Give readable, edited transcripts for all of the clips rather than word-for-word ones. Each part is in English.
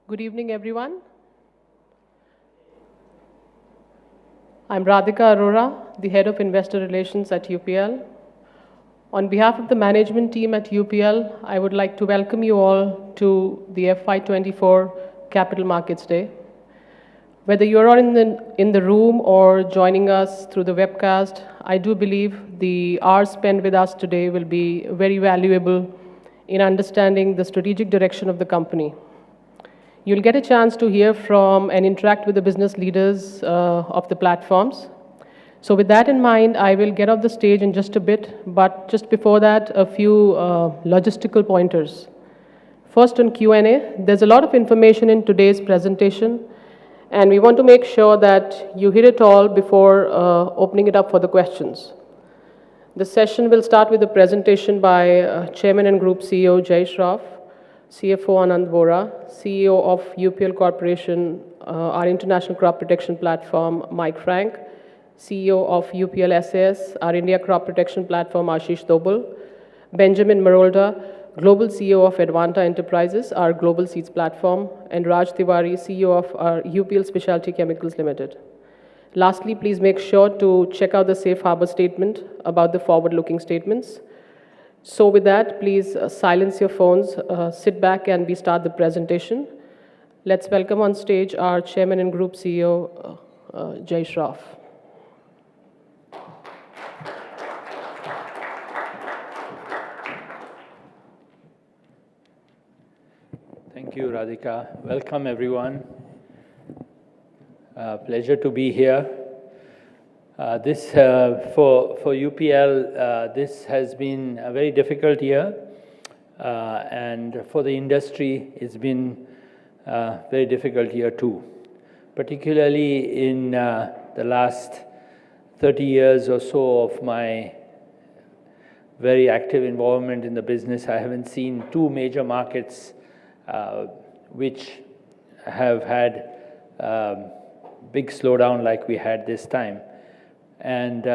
Good evening, everyone. I'm Radhika Arora, the Head of Investor Relations at UPL. On behalf of the management team at UPL, I would like to welcome you all to the FY24 Capital Markets Day. Whether you're all in the room or joining us through the webcast, I do believe the hours spent with us today will be very valuable in understanding the strategic direction of the company. You'll get a chance to hear from and interact with the business leaders of the platforms. So with that in mind, I will get off the stage in just a bit, but just before that, a few logistical pointers. First on Q&A, there's a lot of information in today's presentation, and we want to make sure that you hear it all before opening it up for the questions. The session will start with a presentation by Chairman and Group CEO Jai Shroff, CFO Anand Vora, CEO of UPL Corporation, our international crop protection platform, Mike Frank, CEO of UPL SAS, our India crop protection platform, Ashish Dobal, Benjamin Marolda, Global CEO of Advanta Enterprises, our global seeds platform, and Raj Tiwari, CEO of our UPL Specialty Chemicals Limited. Lastly, please make sure to check out the safe harbor statement about the forward-looking statements. So with that, please silence your phones, sit back, and we start the presentation. Let's welcome on stage our Chairman and Group CEO, Jai Shroff. Thank you, Radhika. Welcome, everyone. Pleasure to be here. For UPL, this has been a very difficult year, and for the industry, it's been a very difficult year too. Particularly in the last 30 years or so of my very active involvement in the business, I haven't seen two major markets which have had big slowdown like we had this time. And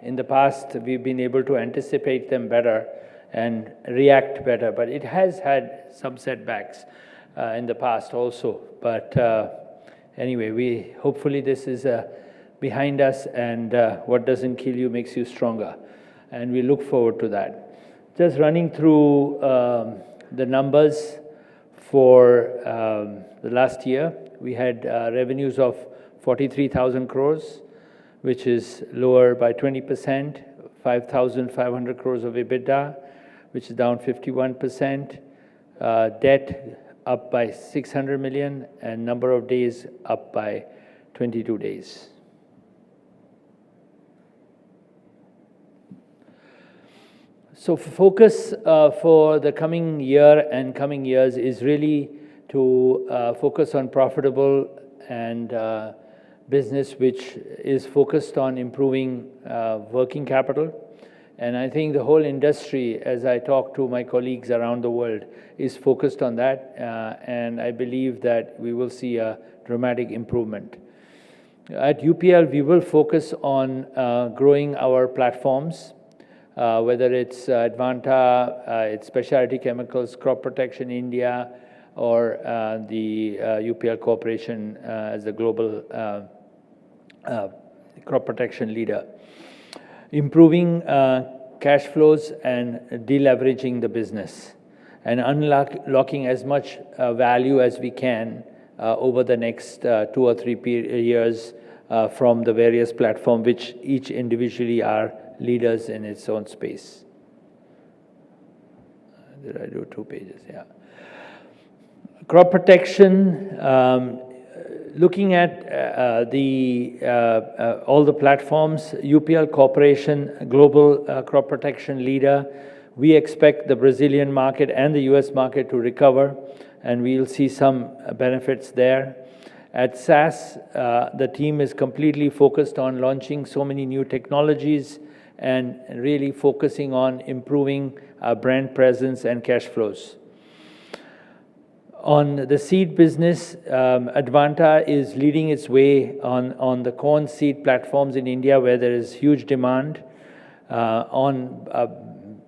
in the past, we've been able to anticipate them better and react better. But it has had some setbacks in the past also. But anyway, hopefully this is behind us, and what doesn't kill you makes you stronger. And we look forward to that. Just running through the numbers for the last year, we had revenues of 43,000 crores, which is lower by 20%, 5,500 crores of EBITDA, which is down 51%, debt up by 600 million, and number of days up by 22 days. So focus for the coming year and coming years is really to focus on profitable and business which is focused on improving working capital. And I think the whole industry, as I talk to my colleagues around the world, is focused on that, and I believe that we will see a dramatic improvement. At UPL, we will focus on growing our platforms, whether it's Advanta, it's Specialty Chemicals, Crop Protection India, or the UPL Corporation as the global crop protection leader. Improving cash flows and deleveraging the business, and unlocking as much value as we can over the next 2 or 3 years from the various platforms, which each individually are leaders in its own space. Did I do 2 pages? Yeah. Crop protection, looking at all the platforms, UPL Corporation, global crop protection leader, we expect the Brazilian market and the US market to recover, and we'll see some benefits there. At SAS, the team is completely focused on launching so many new technologies and really focusing on improving our brand presence and cash flows. On the seed business, Advanta is leading its way on the corn seed platforms in India, where there is huge demand, on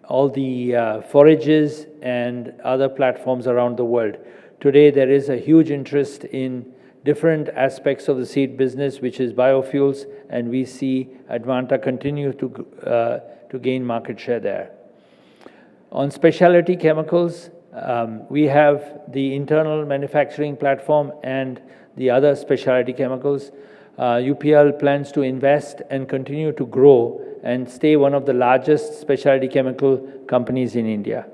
all the forages and other platforms around the world today there is a huge interest in different aspects of the seed business, which is biofuels, and we see Advanta continue to gain market share there. On specialty chemicals, we have the internal manufacturing platform and the other specialty chemicals. UPL plans to invest and continue to grow and stay one of the largest specialty chemical companies in India.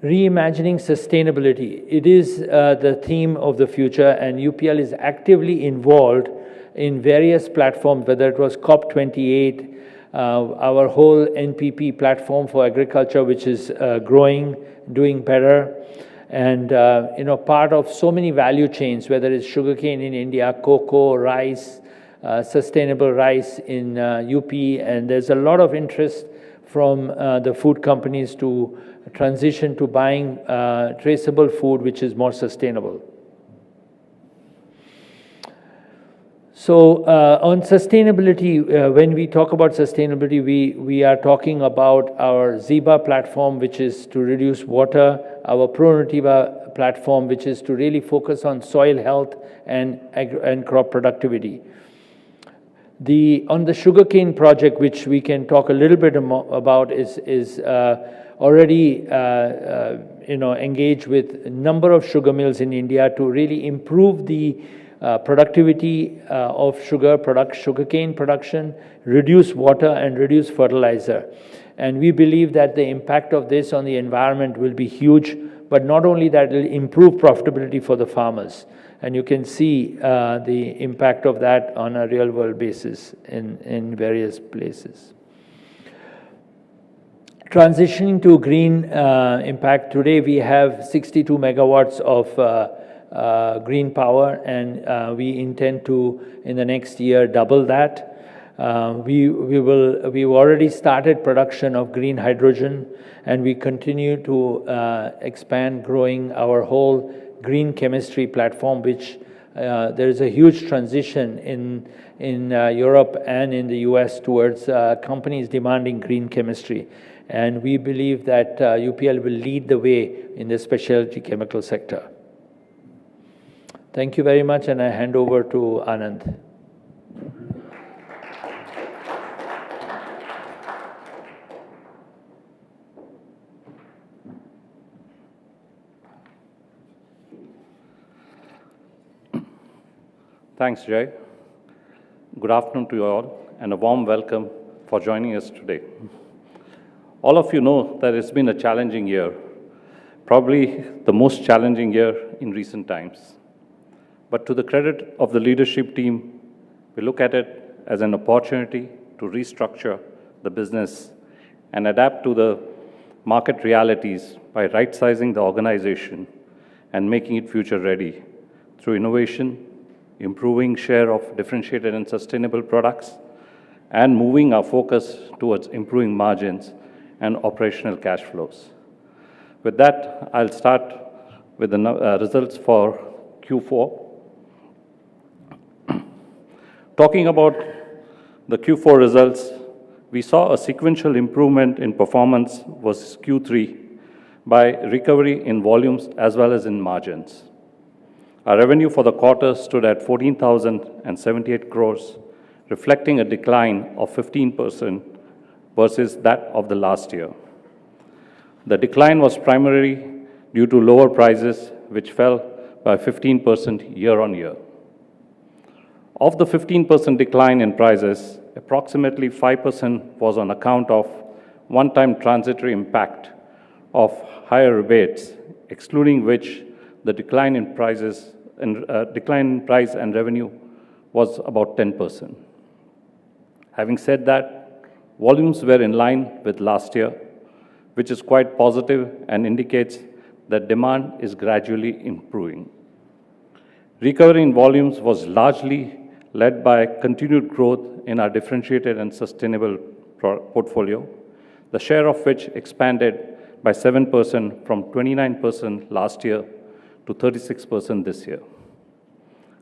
Reimagining sustainability. It is the theme of the future, and UPL is actively involved in various platforms, whether it was COP28, our whole NPP platform for agriculture, which is growing, doing better, and part of so many value chains, whether it's sugarcane in India, cocoa, rice, sustainable rice in UP, and there's a lot of interest from the food companies to transition to buying traceable food, which is more sustainable. So on sustainability, when we talk about sustainability, we are talking about our Zeba platform, which is to reduce water, our ProNutiva platform, which is to really focus on soil health and crop productivity. On the sugarcane project, which we can talk a little bit about, is already engaged with a number of sugar mills in India to really improve the productivity of sugarcane production, reduce water and reduce fertilizer. And we believe that the impact of this on the environment will be huge, but not only that, it will improve profitability for the farmers. And you can see the impact of that on a real-world basis in various places. Transitioning to green impact, today we have 62 megawatts of green power, and we intend to, in the next year, double that. We've already started production of green hydrogen, and we continue to expand, growing our whole green chemistry platform, which there is a huge transition in Europe and in the US towards companies demanding green chemistry. And we believe that UPL will lead the way in the specialty chemical sector. Thank you very much, and I hand over to Anand. Thanks, Jay. Good afternoon to you all, and a warm welcome for joining us today. All of you know that it's been a challenging year, probably the most challenging year in recent times. But to the credit of the leadership team, we look at it as an opportunity to restructure the business and adapt to the market realities by right-sizing the organization and making it future-ready through innovation, improving share of differentiated and sustainable products, and moving our focus towards improving margins and operational cash flows. With that, I'll start with the results for Q4. Talking about the Q4 results, we saw a sequential improvement in performance versus Q3 by recovery in volumes as well as in margins. Our revenue for the quarter stood at 14,078 crores, reflecting a decline of 15% versus that of the last year. The decline was primarily due to lower prices, which fell by 15% year-on-year. Of the 15% decline in prices, approximately 5% was on account of one-time transitory impact of higher rebates, excluding which the decline in price and revenue was about 10%. Having said that, volumes were in line with last year, which is quite positive and indicates that demand is gradually improving. Recovery in volumes was largely led by continued growth in our differentiated and sustainable portfolio, the share of which expanded by 7% from 29% last year to 36% this year.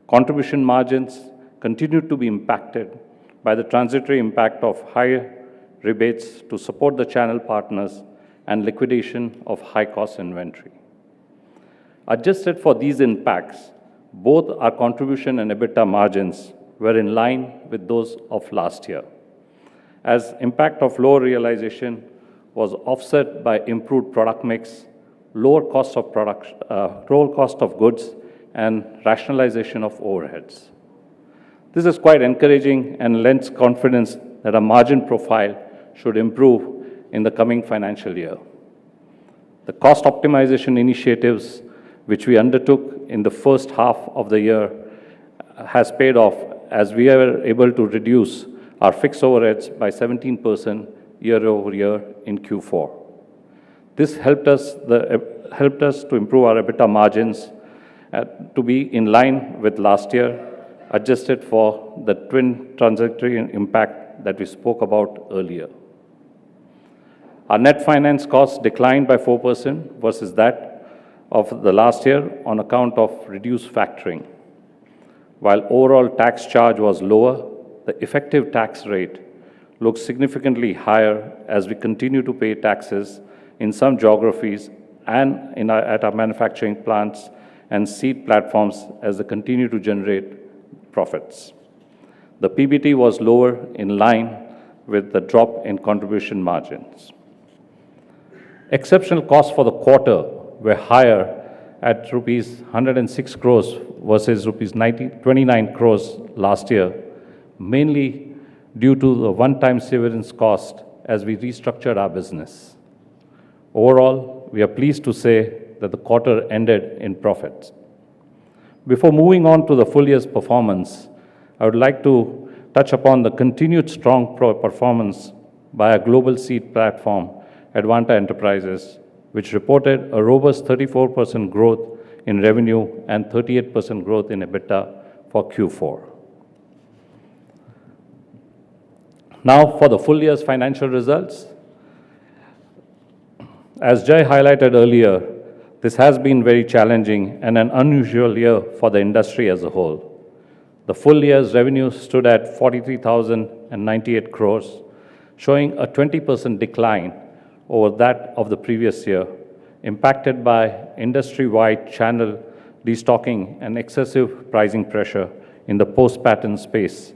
Contribution margins continued to be impacted by the transitory impact of higher rebates to support the channel partners and liquidation of high-cost inventory. Adjusted for these impacts, both our contribution and EBITDA margins were in line with those of last year, as impact of lower realization was offset by improved product mix, lower cost of goods, and rationalization of overheads. This is quite encouraging and lends confidence that our margin profile should improve in the coming financial year. The cost optimization initiatives which we undertook in the first half of the year has paid off, as we were able to reduce our fixed overheads by 17% year-over-year in Q4. This helped us to improve our EBITDA margins to be in line with last year, adjusted for the twin transitory impact that we spoke about earlier. Our net finance costs declined by 4% versus that of the last year on account of reduced factoring. While overall tax charge was lower, the effective tax rate looks significantly higher as we continue to pay taxes in some geographies and at our manufacturing plants and seed platforms as they continue to generate profits. The PBT was lower in line with the drop in contribution margins. Exceptional costs for the quarter were higher at rupees 106 crores versus rupees 29 crores last year, mainly due to the one-time severance cost as we restructured our business. Overall, we are pleased to say that the quarter ended in profits. Before moving on to the full year's performance, I would like to touch upon the continued strong performance by our global seed platform, Advanta Enterprises, which reported a robust 34% growth in revenue and 38% growth in EBITDA for Q4. Now for the full year's financial results. As Jai highlighted earlier, this has been very challenging and an unusual year for the industry as a whole. The full year's revenue stood at 43,098 crores, showing a 20% decline over that of the previous year, impacted by industry-wide channel destocking and excessive pricing pressure in the post-patent space,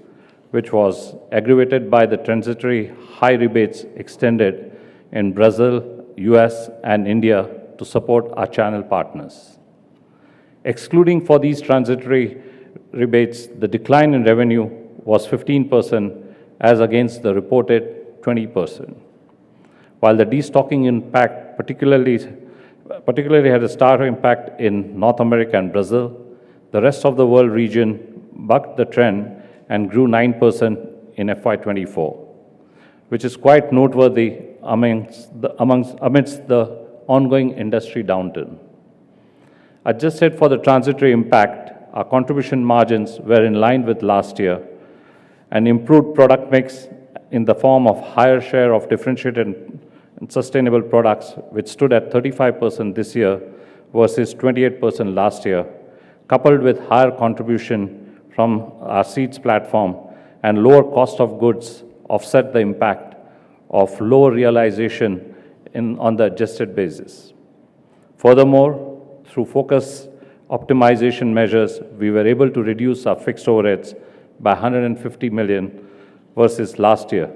which was aggravated by the transitory high rebates extended in Brazil, US, and India to support our channel partners. Excluding for these transitory rebates, the decline in revenue was 15% as against the reported 20%. While the destocking impact particularly had a stark impact in North America and Brazil, the rest of the world region bucked the trend and grew 9% in FY24, which is quite noteworthy amidst the ongoing industry downturn. Adjusted for the transitory impact, our contribution margins were in line with last year, and improved product mix in the form of higher share of differentiated and sustainable products, which stood at 35% this year versus 28% last year, coupled with higher contribution from our seeds platform and lower cost of goods, offset the impact of lower realization on the adjusted basis. Furthermore, through focus optimization measures, we were able to reduce our fixed overheads by 150 million versus last year.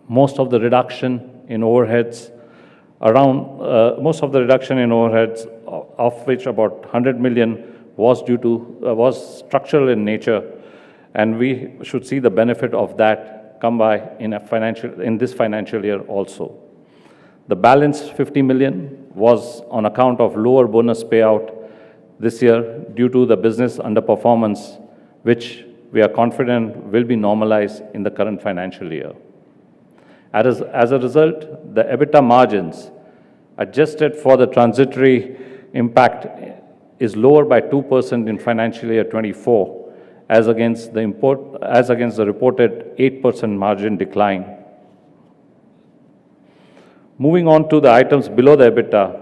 Most of the reduction in overheads, of which about 100 million was structural in nature, and we should see the benefit of that come by in this financial year also. The balance 50 million was on account of lower bonus payout this year due to the business underperformance, which we are confident will be normalized in the current financial year. As a result, the EBITDA margins, adjusted for the transitory impact, is lower by 2% in financial year 24, as against the reported 8% margin decline. Moving on to the items below the EBITDA,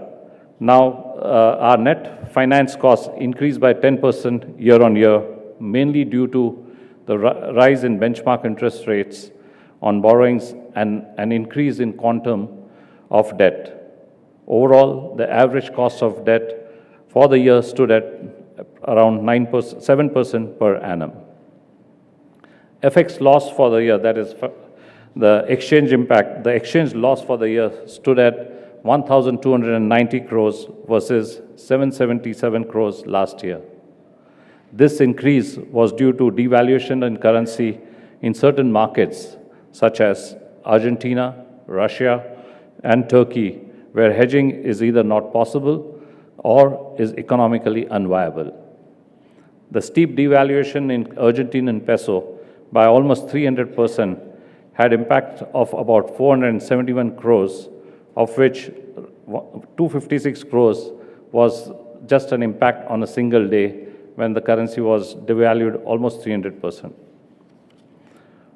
now our net finance costs increased by 10% year-on-year, mainly due to the rise in benchmark interest rates on borrowings and an increase in quantum of debt. Overall, the average cost of debt for the year stood at around 7% per annum. FX loss for the year, that is the exchange impact, the exchange loss for the year stood at 1,290 crores versus 777 crores last year. This increase was due to devaluation in currency in certain markets such as Argentina, Russia, and Turkey, where hedging is either not possible or is economically unviable. The steep devaluation in Argentinian peso by almost 300% had impact of about 471 crores, of which 256 crores was just an impact on a single day when the currency was devalued almost 300%.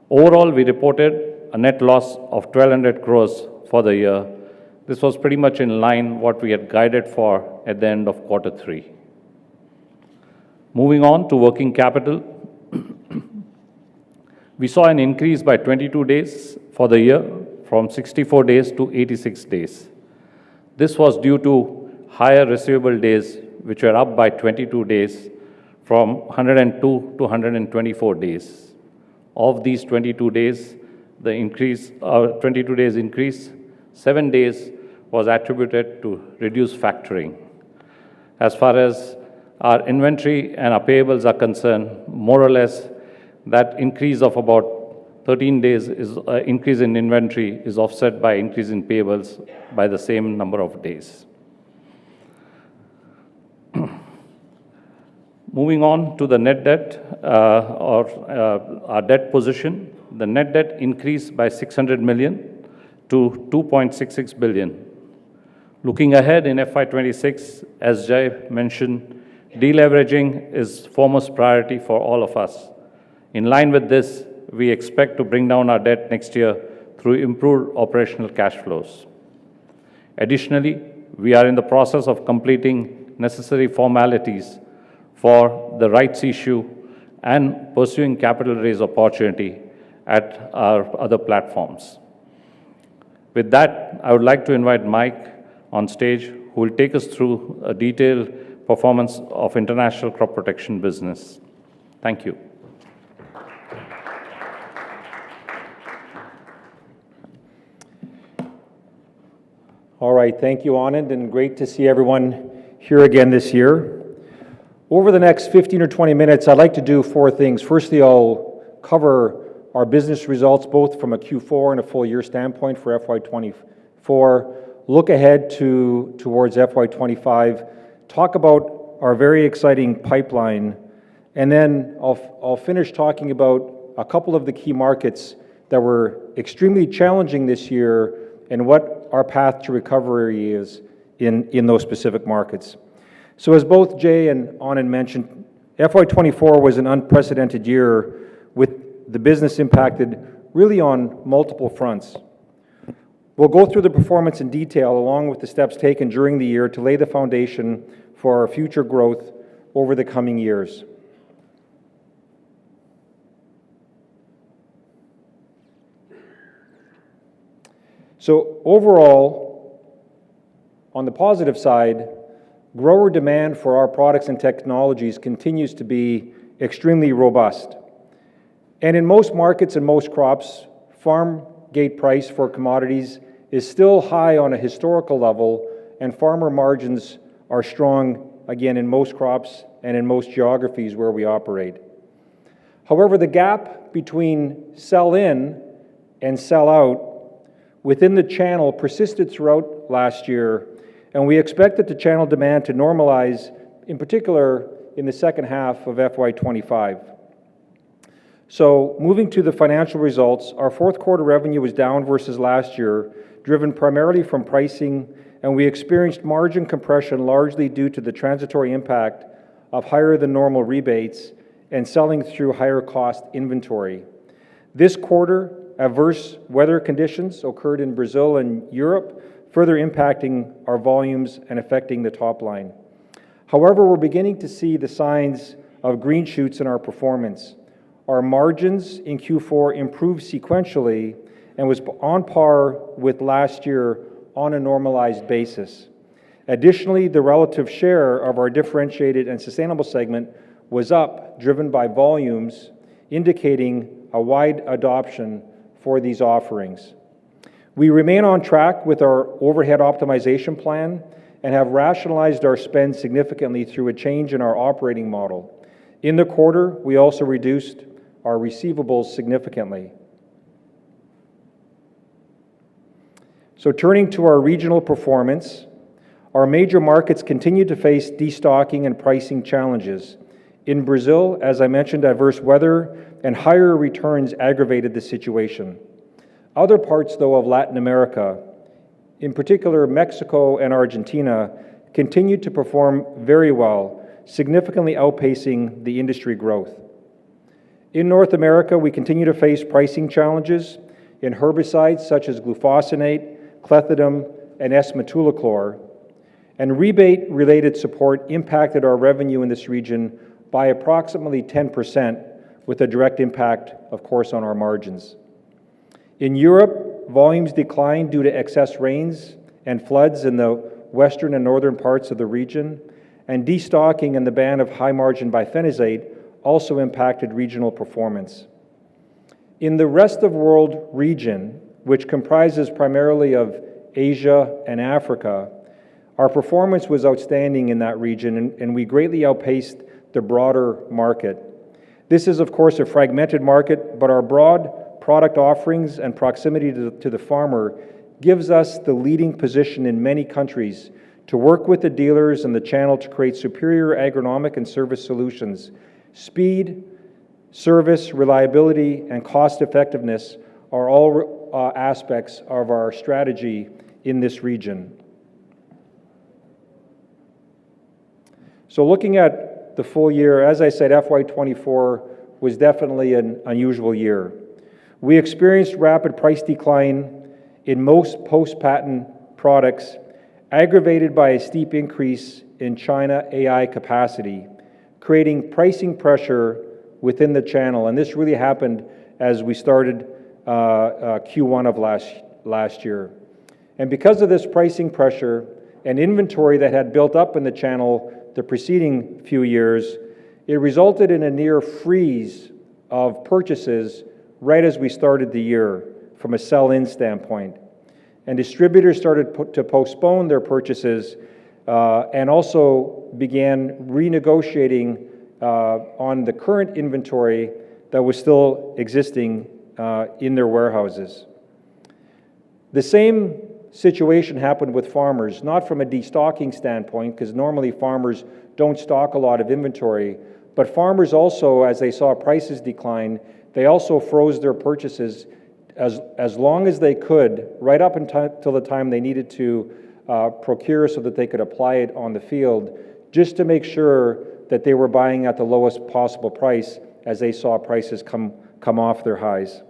Overall, we reported a net loss of 1,200 crores for the year. This was pretty much in line what we had guided for at the end of quarter 3. Moving on to working capital, we saw an increase by 22 days for the year from 64 days to 86 days. This was due to higher receivable days, which were up by 22 days from 102 to 124 days. Of these 22 days, the increase, 22 days increase, 7 days was attributed to reduced factoring. As far as our inventory and our payables are concerned, more or less, that increase of about 13 days is increase in inventory is offset by increase in payables by the same number of days. Moving on to the net debt our debt position, the net debt increased by 600 million to 2.66 billion. Looking ahead in FY26, as Jai mentioned, deleveraging is foremost priority for all of us. In line with this, we expect to bring down our debt next year through improved operational cash flows. Additionally, we are in the process of completing necessary formalities for the rights issue and pursuing capital raise opportunity at our other platforms. With that, I would like to invite Mike on stage, who will take us through a detailed performance of international crop protection business. Thank you. All right, thank you, Anand, and great to see everyone here again this year. Over the next 15 or 20 minutes, I'd like to do 4 things. Firstly, I'll cover our business results, both from a Q4 and a full year standpoint for FY24, look ahead towards FY25, talk about our very exciting pipeline, and then I'll finish talking about a couple of the key markets that were extremely challenging this year and what our path to recovery is in those specific markets. So as both Jay and Anand mentioned, FY24 was an unprecedented year with the business impacted really on multiple fronts. We'll go through the performance in detail along with the steps taken during the year to lay the foundation for our future growth over the coming years. So overall, on the positive side, grower demand for our products and technologies continues to be extremely robust. And in most markets and most crops, farm gate price for commodities is still high on a historical level, and farmer margins are strong, again, in most crops and in most geographies where we operate. However, the gap between sell-in and sell-out within the channel persisted throughout last year, and we expected the channel demand to normalize, in particular in the second half of FY25. So moving to the financial results, our fourth quarter revenue was down versus last year, driven primarily from pricing, and we experienced margin compression largely due to the transitory impact of higher than normal rebates and selling through higher cost inventory. This quarter, adverse weather conditions occurred in Brazil and Europe, further impacting our volumes and affecting the top line. However, we're beginning to see the signs of green shoots in our performance. Our margins in Q4 improved sequentially and was on par with last year on a normalized basis. Additionally, the relative share of our differentiated and sustainable segment was up, driven by volumes, indicating a wide adoption for these offerings. We remain on track with our overhead optimization plan and have rationalized our spend significantly through a change in our operating model. In the quarter, we also reduced our receivables significantly. So turning to our regional performance, our major markets continue to face destocking and pricing challenges. In Brazil, as I mentioned, adverse weather and higher returns aggravated the situation. Other parts, though, of Latin America, in particular Mexico and Argentina, continued to perform very well, significantly outpacing the industry growth. In North America, we continue to face pricing challenges in herbicides such as glufosinate, clethodim, and S-metolachlor, and rebate-related support impacted our revenue in this region by approximately 10%, with a direct impact, of course, on our margins. In Europe, volumes declined due to excess rains and floods in the western and northern parts of the region, and destocking and the ban of high-margin bifenazate also impacted regional performance. In the rest of world region, which comprises primarily of Asia and Africa, our performance was outstanding in that region, and we greatly outpaced the broader market. This is, of course, a fragmented market, but our broad product offerings and proximity to the farmer gives us the leading position in many countries to work with the dealers and the channel to create superior agronomic and service solutions. Speed, service, reliability, and cost effectiveness are all aspects of our strategy in this region. So looking at the full year, as I said, FY24 was definitely an unusual year. We experienced rapid price decline in most post-patent products, aggravated by a steep increase in China AI capacity, creating pricing pressure within the channel. And this really happened as we started Q1 of last year. And because of this pricing pressure and inventory that had built up in the channel the preceding few years, it resulted in a near freeze of purchases right as we started the year from a sell-in standpoint. And distributors started to postpone their purchases and also began renegotiating on the current inventory that was still existing in their warehouses. The same situation happened with farmers, not from a destocking standpoint, because normally farmers don't stock a lot of inventory, but farmers also, as they saw prices decline, they also froze their purchases as long as they could, right up until the time they needed to procure so that they could apply it on the field, just to make sure that they were buying at the lowest possible price as they saw prices come off their highs.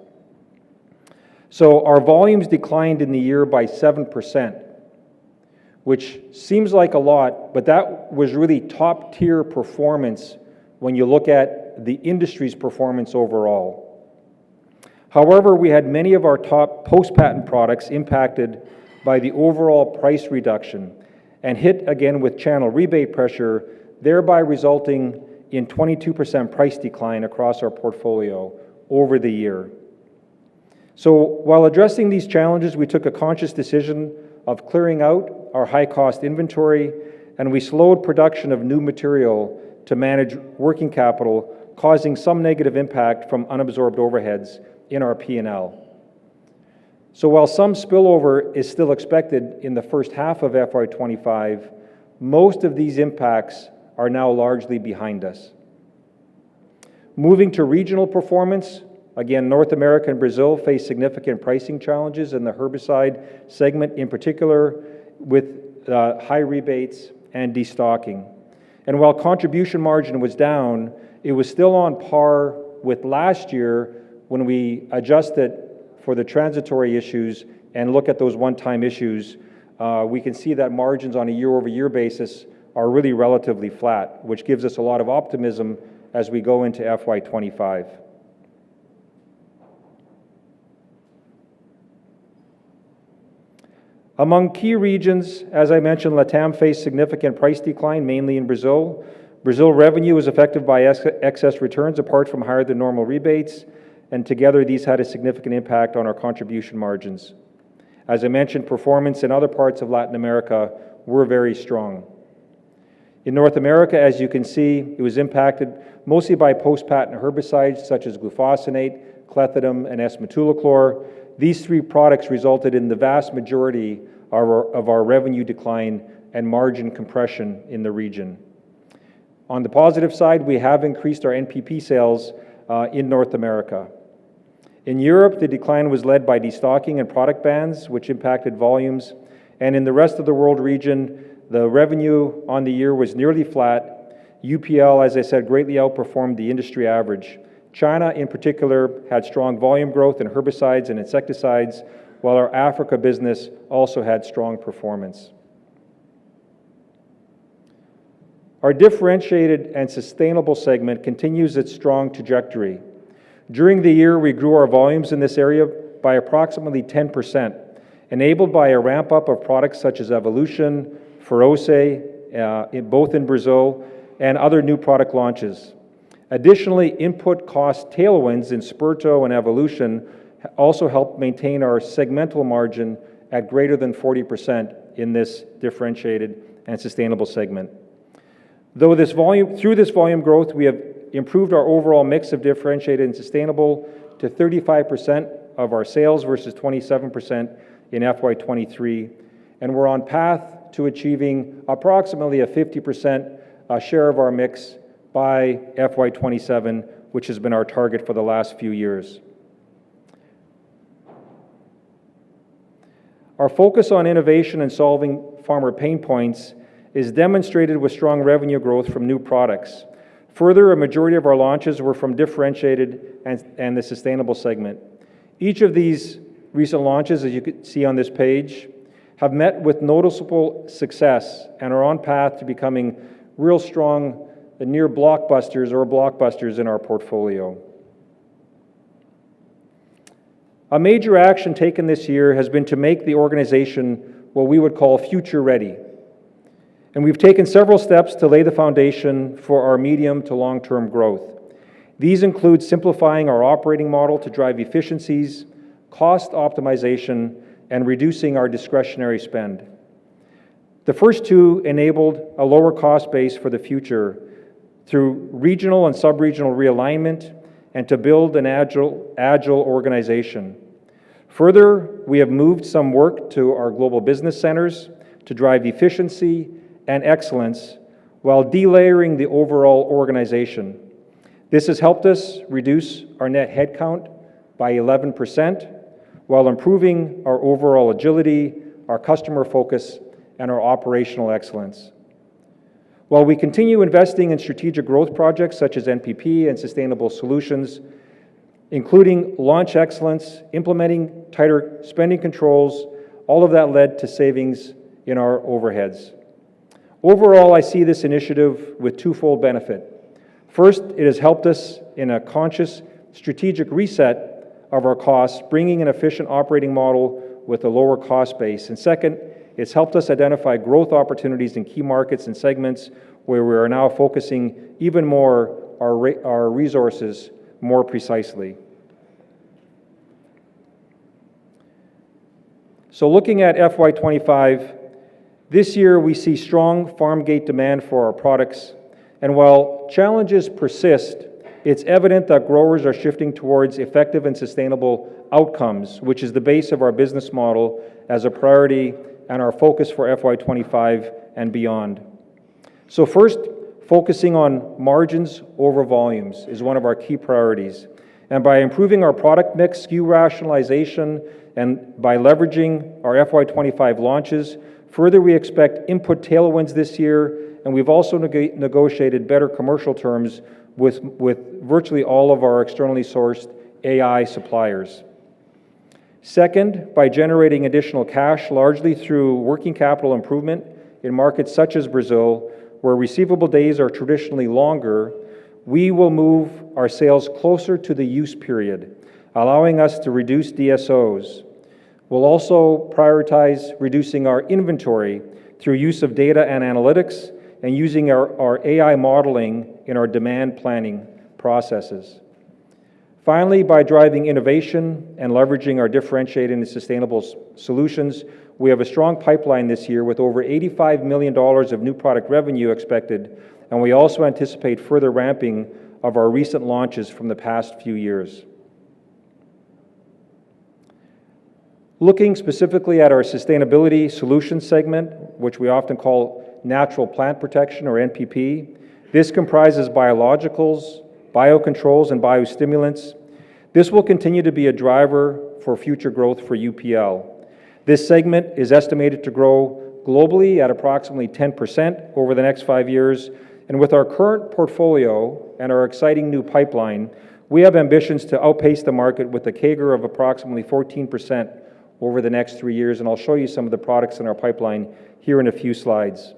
So our volumes declined in the year by 7%, which seems like a lot, but that was really top-tier performance when you look at the industry's performance overall. However, we had many of our top post-patent products impacted by the overall price reduction and hit again with channel rebate pressure, thereby resulting in 22% price decline across our portfolio over the year. So while addressing these challenges, we took a conscious decision of clearing out our high-cost inventory, and we slowed production of new material to manage working capital, causing some negative impact from unabsorbed overheads in our P&L. So while some spillover is still expected in the first half of FY25, most of these impacts are now largely behind us. Moving to regional performance, again, North America and Brazil face significant pricing challenges in the herbicide segment, in particular with high rebates and destocking. And while contribution margin was down, it was still on par with last year when we adjusted for the transitory issues and look at those one-time issues. We can see that margins on a year-over-year basis are really relatively flat, which gives us a lot of optimism as we go into FY25. Among key regions, as I mentioned, LATAM faced significant price decline, mainly in Brazil. Brazil revenue was affected by excess returns apart from higher than normal rebates, and together these had a significant impact on our contribution margins. As I mentioned, performance in other parts of Latin America were very strong. In North America, as you can see, it was impacted mostly by post-patent herbicides such as glufosinate, clethodim, and S-metolachlor. These three products resulted in the vast majority of our revenue decline and margin compression in the region. On the positive side, we have increased our NPP sales in North America. In Europe, the decline was led by destocking and product bans, which impacted volumes. And in the rest of the world region, the revenue on the year was nearly flat. UPL, as I said, greatly outperformed the industry average. China, in particular, had strong volume growth in herbicides and insecticides, while our Africa business also had strong performance. Our differentiated and sustainable segment continues its strong trajectory. During the year, we grew our volumes in this area by approximately 10%, enabled by a ramp-up of products such as Evolution, Feroce, both in Brazil, and other new product launches. Additionally, input cost tailwinds in Sperto and Evolution also helped maintain our segmental margin at greater than 40% in this differentiated and sustainable segment. Through this volume growth, we have improved our overall mix of differentiated and sustainable to 35% of our sales versus 27% in FY23, and we're on path to achieving approximately a 50% share of our mix by FY27, which has been our target for the last few years. Our focus on innovation and solving farmer pain points is demonstrated with strong revenue growth from new products. Further, a majority of our launches were from differentiated and the sustainable segment. Each of these recent launches, as you can see on this page, have met with noticeable success and are on path to becoming real strong, near blockbusters in our portfolio. A major action taken this year has been to make the organization what we would call future ready. And we've taken several steps to lay the foundation for our medium to long-term growth. These include simplifying our operating model to drive efficiencies, cost optimization, and reducing our discretionary spend. The first two enabled a lower cost base for the future through regional and sub-regional realignment and to build an agile organization. Further, we have moved some work to our global business centers to drive efficiency and excellence while delayering the overall organization. This has helped us reduce our net headcount by 11% while improving our overall agility, our customer focus, and our operational excellence. While we continue investing in strategic growth projects such as NPP and sustainable solutions, including launch excellence, implementing tighter spending controls, all of that led to savings in our overheads. Overall, I see this initiative with twofold benefit. First, it has helped us in a conscious strategic reset of our costs, bringing an efficient operating model with a lower cost base. And second, it's helped us identify growth opportunities in key markets and segments where we are now focusing even more our resources more precisely. So looking at FY25, this year we see strong farm gate demand for our products, and while challenges persist, it's evident that growers are shifting towards effective and sustainable outcomes, which is the base of our business model as a priority and our focus for FY25 and beyond. So first, focusing on margins over volumes is one of our key priorities. And by improving our product mix, SKU rationalization, and by leveraging our FY25 launches, further we expect input tailwinds this year, and we've also negotiated better commercial terms with virtually all of our externally sourced AI suppliers. Second, by generating additional cash largely through working capital improvement in markets such as Brazil, where receivable days are traditionally longer, we will move our sales closer to the use period, allowing us to reduce DSOs. We'll also prioritize reducing our inventory through use of data and analytics and using our AI modeling in our demand planning processes. Finally, by driving innovation and leveraging our differentiated and sustainable solutions, we have a strong pipeline this year with over $85 million of new product revenue expected, and we also anticipate further ramping of our recent launches from the past few years. Looking specifically at our Sustainability Solutions segment, which we often call Natural Plant Protection or NPP, this comprises biologicals, biocontrols, and biostimulants. This will continue to be a driver for future growth for UPL. This segment is estimated to grow globally at approximately 10% over the next 5 years, and with our current portfolio and our exciting new pipeline, we have ambitions to outpace the market with a CAGR of approximately 14% over the next 3 years, and I'll show you some of the products in our pipeline here in a few slides.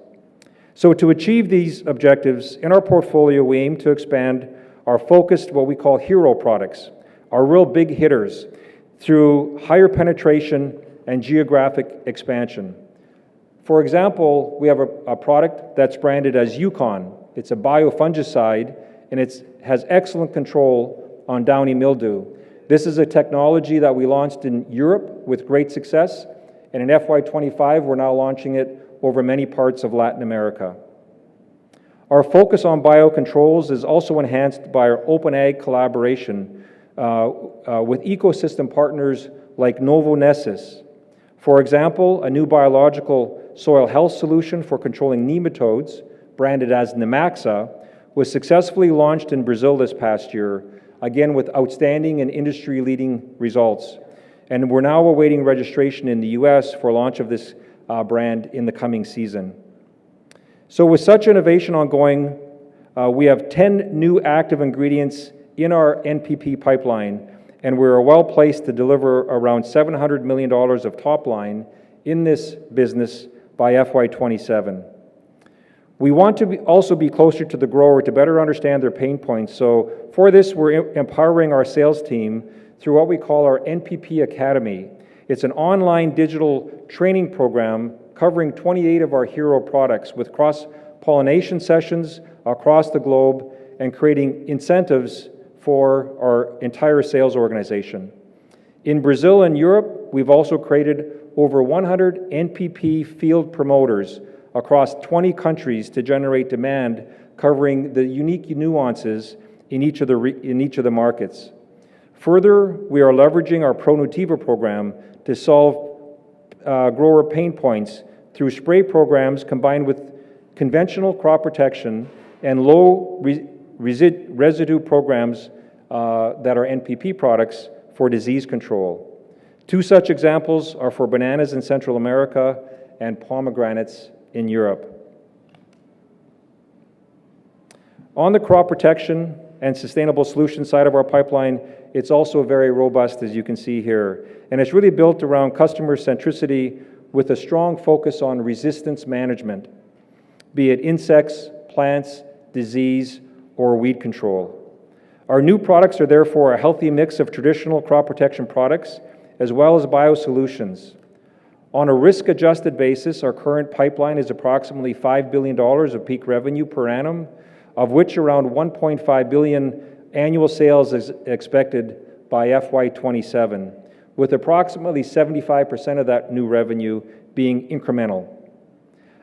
So to achieve these objectives, in our portfolio, we aim to expand our focused, what we call hero products, our real big hitters, through higher penetration and geographic expansion. For example, we have a product that's branded as Yukon. It's a biofungicide, and it has excellent control on downy mildew. This is a technology that we launched in Europe with great success, and in FY25, we're now launching it over many parts of Latin America. Our focus on biocontrols is also enhanced by our open ag collaboration with ecosystem partners like Novonesis. For example, a new biological soil health solution for controlling nematodes, branded as Nemaxa, was successfully launched in Brazil this past year, again with outstanding and industry-leading results. And we're now awaiting registration in the US for launch of this brand in the coming season. So with such innovation ongoing, we have 10 new active ingredients in our NPP pipeline, and we're well placed to deliver around $700 million of top line in this business by FY27. We want to also be closer to the grower to better understand their pain points. So for this, we're empowering our sales team through what we call our NPP Academy. It's an online digital training program covering 28 of our hero products with cross-pollination sessions across the globe and creating incentives for our entire sales organization. In Brazil and Europe, we've also created over 100 NPP field promoters across 20 countries to generate demand, covering the unique nuances in each of the markets. Further, we are leveraging our Pro Nutiva program to solve grower pain points through spray programs combined with conventional crop protection and low residue programs that are NPP products for disease control. Two such examples are for bananas in Central America and pomegranates in Europe. On the crop protection and sustainable solution side of our pipeline, it's also very robust, as you can see here. And it's really built around customer centricity with a strong focus on resistance management, be it insects, plants, disease, or weed control. Our new products are therefore a healthy mix of traditional crop protection products as well as biosolutions. On a risk-adjusted basis, our current pipeline is approximately $5 billion of peak revenue per annum, of which around $1.5 billion annual sales is expected by FY27, with approximately 75% of that new revenue being incremental.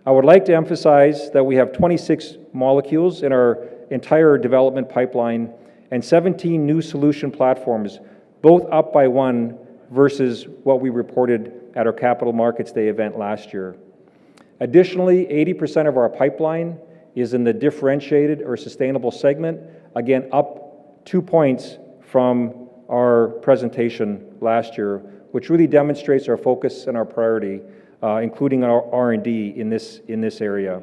I would like to emphasize that we have 26 molecules in our entire development pipeline and 17 new solution platforms, both up by one versus what we reported at our Capital Markets Day event last year. Additionally, 80% of our pipeline is in the differentiated or sustainable segment, again up 2 points from our presentation last year, which really demonstrates our focus and our priority, including our R&D in this area.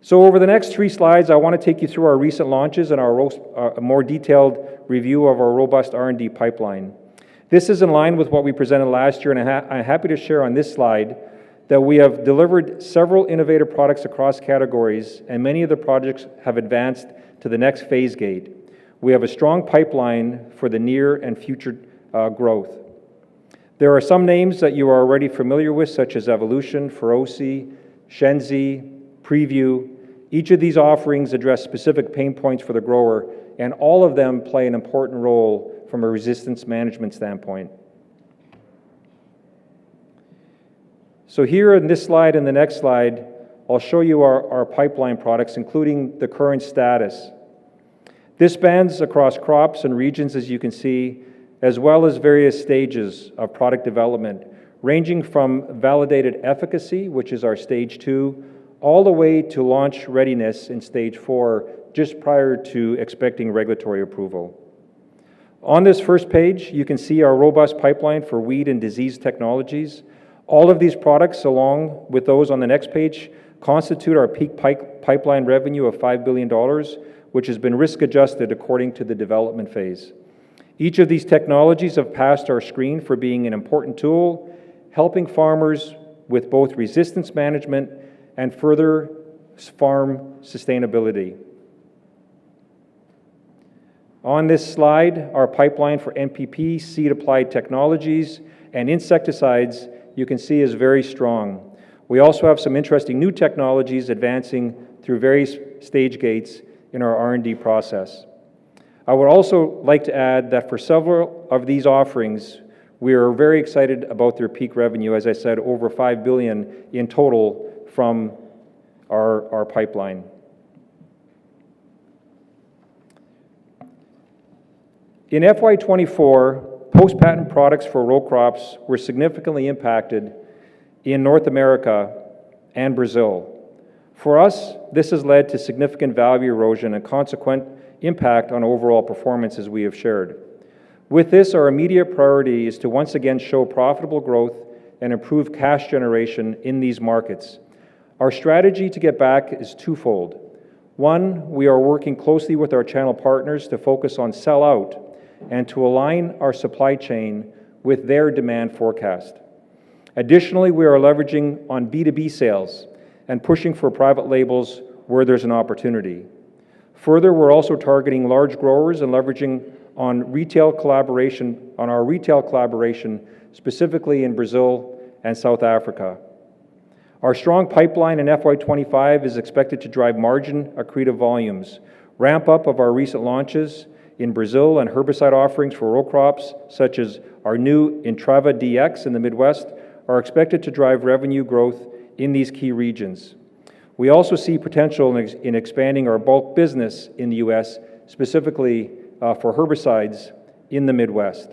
So over the next 3 slides, I want to take you through our recent launches and a more detailed review of our robust R&D pipeline. This is in line with what we presented last year, and I'm happy to share on this slide that we have delivered several innovative products across categories, and many of the projects have advanced to the next phase gate. We have a strong pipeline for the near and future growth. There are some names that you are already familiar with, such as Evolution, Feroce, Shenzi, Preview. Each of these offerings address specific pain points for the grower, and all of them play an important role from a resistance management standpoint. So here in this slide and the next slide, I'll show you our pipeline products, including the current status. This spans across crops and regions, as you can see, as well as various stages of product development, ranging from validated efficacy, which is our stage 2, all the way to launch readiness in stage 4, just prior to expecting regulatory approval. On this first page, you can see our robust pipeline for weed and disease technologies. All of these products, along with those on the next page, constitute our peak pipeline revenue of $5 billion, which has been risk-adjusted according to the development phase. Each of these technologies have passed our screen for being an important tool, helping farmers with both resistance management and further farm sustainability. On this slide, our pipeline for NPP, seed-applied technologies, and insecticides, you can see is very strong. We also have some interesting new technologies advancing through various stage gates in our R&D process. I would also like to add that for several of these offerings, we are very excited about their peak revenue, as I said, over $5 billion in total from our pipeline. In FY24, post-patent products for row crops were significantly impacted in North America and Brazil. For us, this has led to significant value erosion and consequent impact on overall performance, as we have shared. With this, our immediate priority is to once again show profitable growth and improve cash generation in these markets. Our strategy to get back is twofold. One, we are working closely with our channel partners to focus on sell-out and to align our supply chain with their demand forecast. Additionally, we are leveraging on B2B sales and pushing for private labels where there's an opportunity. Further, we're also targeting large growers and leveraging on our retail collaboration, specifically in Brazil and South Africa. Our strong pipeline in FY25 is expected to drive margin accretive volumes. Ramp up of our recent launches in Brazil and herbicide offerings for row crops, such as our new Intrava DX in the Midwest, are expected to drive revenue growth in these key regions. We also see potential in expanding our bulk business in the U.S., specifically for herbicides in the Midwest.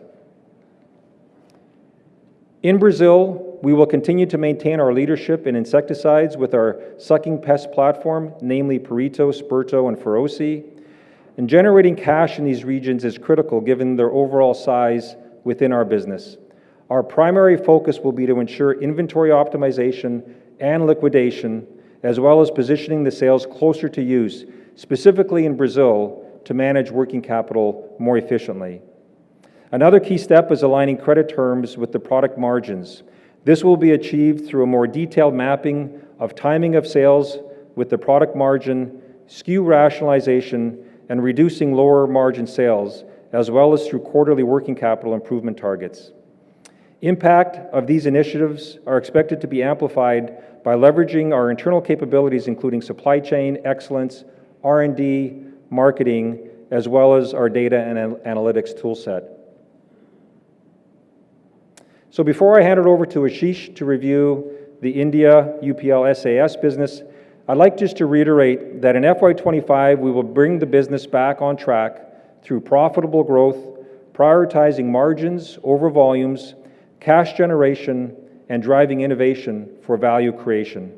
In Brazil, we will continue to maintain our leadership in insecticides with our sucking pest platform, namely Perito, Sperto, and Feroce. And generating cash in these regions is critical given their overall size within our business. Our primary focus will be to ensure inventory optimization and liquidation, as well as positioning the sales closer to use, specifically in Brazil, to manage working capital more efficiently. Another key step is aligning credit terms with the product margins. This will be achieved through a more detailed mapping of timing of sales with the product margin, SKU rationalization, and reducing lower margin sales, as well as through quarterly working capital improvement targets. Impact of these initiatives are expected to be amplified by leveraging our internal capabilities, including supply chain excellence, R&D, marketing, as well as our data and analytics toolset. So before I hand it over to Ashish to review the India UPL SAS business, I'd like just to reiterate that in FY25, we will bring the business back on track through profitable growth, prioritizing margins over volumes, cash generation, and driving innovation for value creation.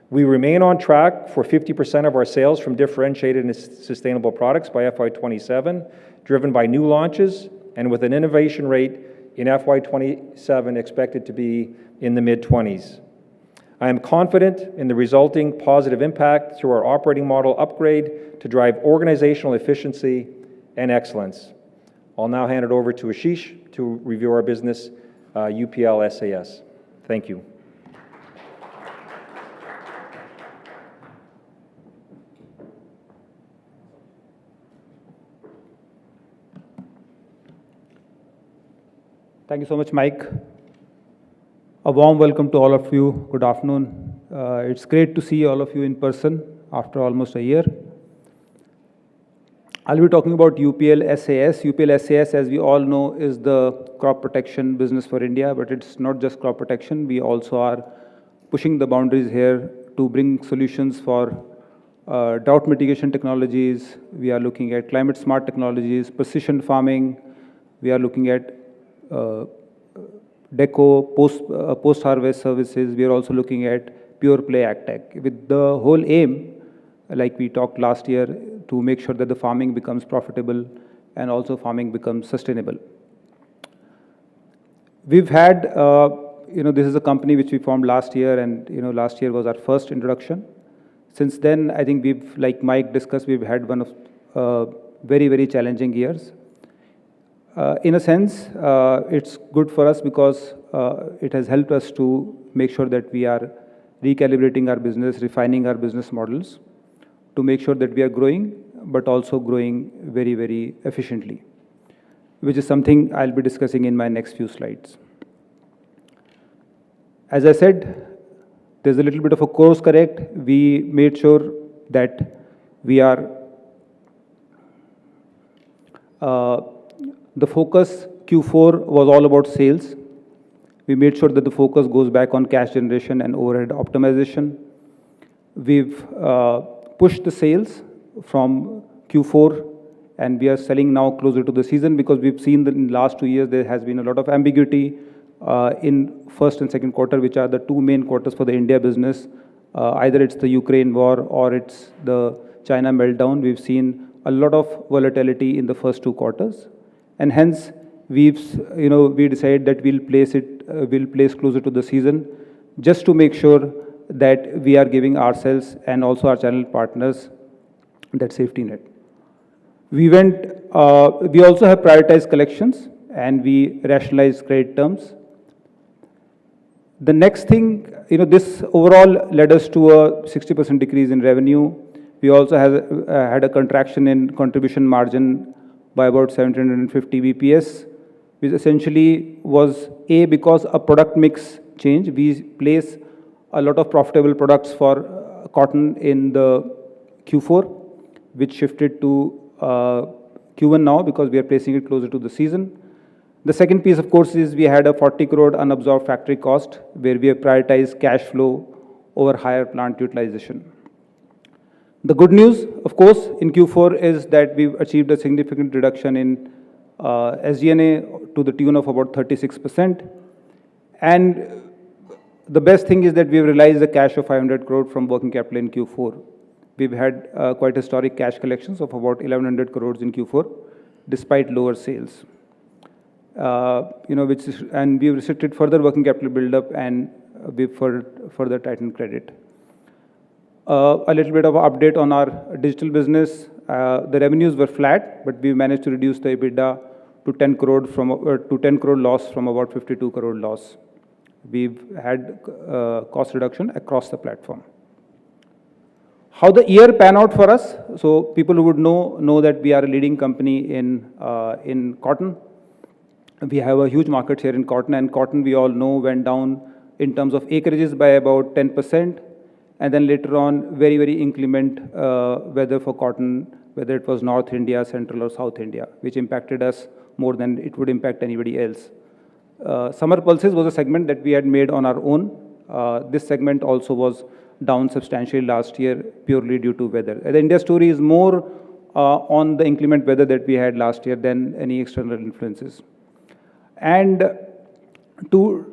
We remain on track for 50% of our sales from differentiated and sustainable products by FY27, driven by new launches, and with an innovation rate in FY27 expected to be in the mid-20s. I am confident in the resulting positive impact through our operating model upgrade to drive organizational efficiency and excellence. I'll now hand it over to Ashish to review our business, UPL SAS. Thank you. Thank you so much, Mike. A warm welcome to all of you. Good afternoon. It's great to see all of you in person after almost a year. I'll be talking about UPL SAS. UPL SAS, as we all know, is the crop protection business for India, but it's not just crop protection. We also are pushing the boundaries here to bring solutions for drought mitigation technologies. We are looking at climate smart technologies, precision farming. We are looking at deco, post-harvest services. We are also looking at pure play agtech with the whole aim, like we talked last year, to make sure that the farming becomes profitable and also farming becomes sustainable. We've had, this is a company which we formed last year, and last year was our first introduction. Since then, I think we've, like Mike discussed, we've had one of very, very challenging years. In a sense, it's good for us because it has helped us to make sure that we are recalibrating our business, refining our business models to make sure that we are growing, but also growing very, very efficiently, which is something I'll be discussing in my next few slides. As I said, there's a little bit of a course correct. We made sure that we are the focus Q4 was all about sales. We made sure that the focus goes back on cash generation and overhead optimization. We've pushed the sales from Q4, and we are selling now closer to the season because we've seen that in the last 2 years there has been a lot of ambiguity in first and second quarter, which are the two main quarters for the India business. Either it's the Ukraine war or it's the China meltdown. We've seen a lot of volatility in the first 2 quarters, and hence we decided that we'll place closer to the season just to make sure that we are giving ourselves and also our channel partners that safety net. We also have prioritized collections and we rationalized credit terms. The next thing, this overall led us to a 60% decrease in revenue. We also had a contraction in contribution margin by about 750 BPS, which essentially was because a product mix change. We place a lot of profitable products for cotton in the Q4, which shifted to Q1 now because we are placing it closer to the season. The second piece, of course, is we had a 40 crore unabsorbed factory cost where we have prioritized cash flow over higher plant utilization. The good news, of course, in Q4 is that we've achieved a significant reduction in SG&A to the tune of about 36%. And the best thing is that we've realized a cash of 500 crore from working capital in Q4. We've had quite historic cash collections of about 1100 crores in Q4, despite lower sales. And we've restricted further working capital buildup and we've further tightened credit. A little bit of an update on our digital business. The revenues were flat, but we managed to reduce the EBITDA to 10 crore loss from about 52 crore loss. We've had cost reduction across the platform. How the year pan out for us? So people who would know that we are a leading company in cotton. We have a huge market share in cotton, and cotton, we all know, went down in terms of acreages by about 10%. And then later on, very, very inclement weather for cotton, whether it was North India, Central or South India, which impacted us more than it would impact anybody else. Summer pulses was a segment that we had made on our own. This segment also was down substantially last year, purely due to weather. The India story is more on the inclement weather that we had last year than any external influences. And to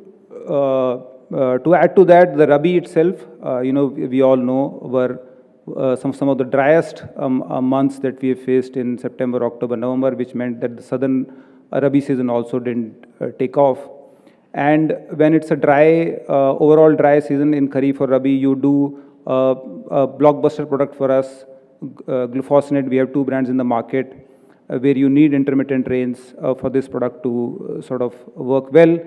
add to that, the Rabi itself, we all know were some of the driest months that we have faced in September, October, November, which meant that the southern Rabi season also didn't take off. And when it's a overall dry season in Kharif or Rabi, you do a blockbuster product for us, glufosinate. We have 2 brands in the market where you need intermittent rains for this product to sort of work well.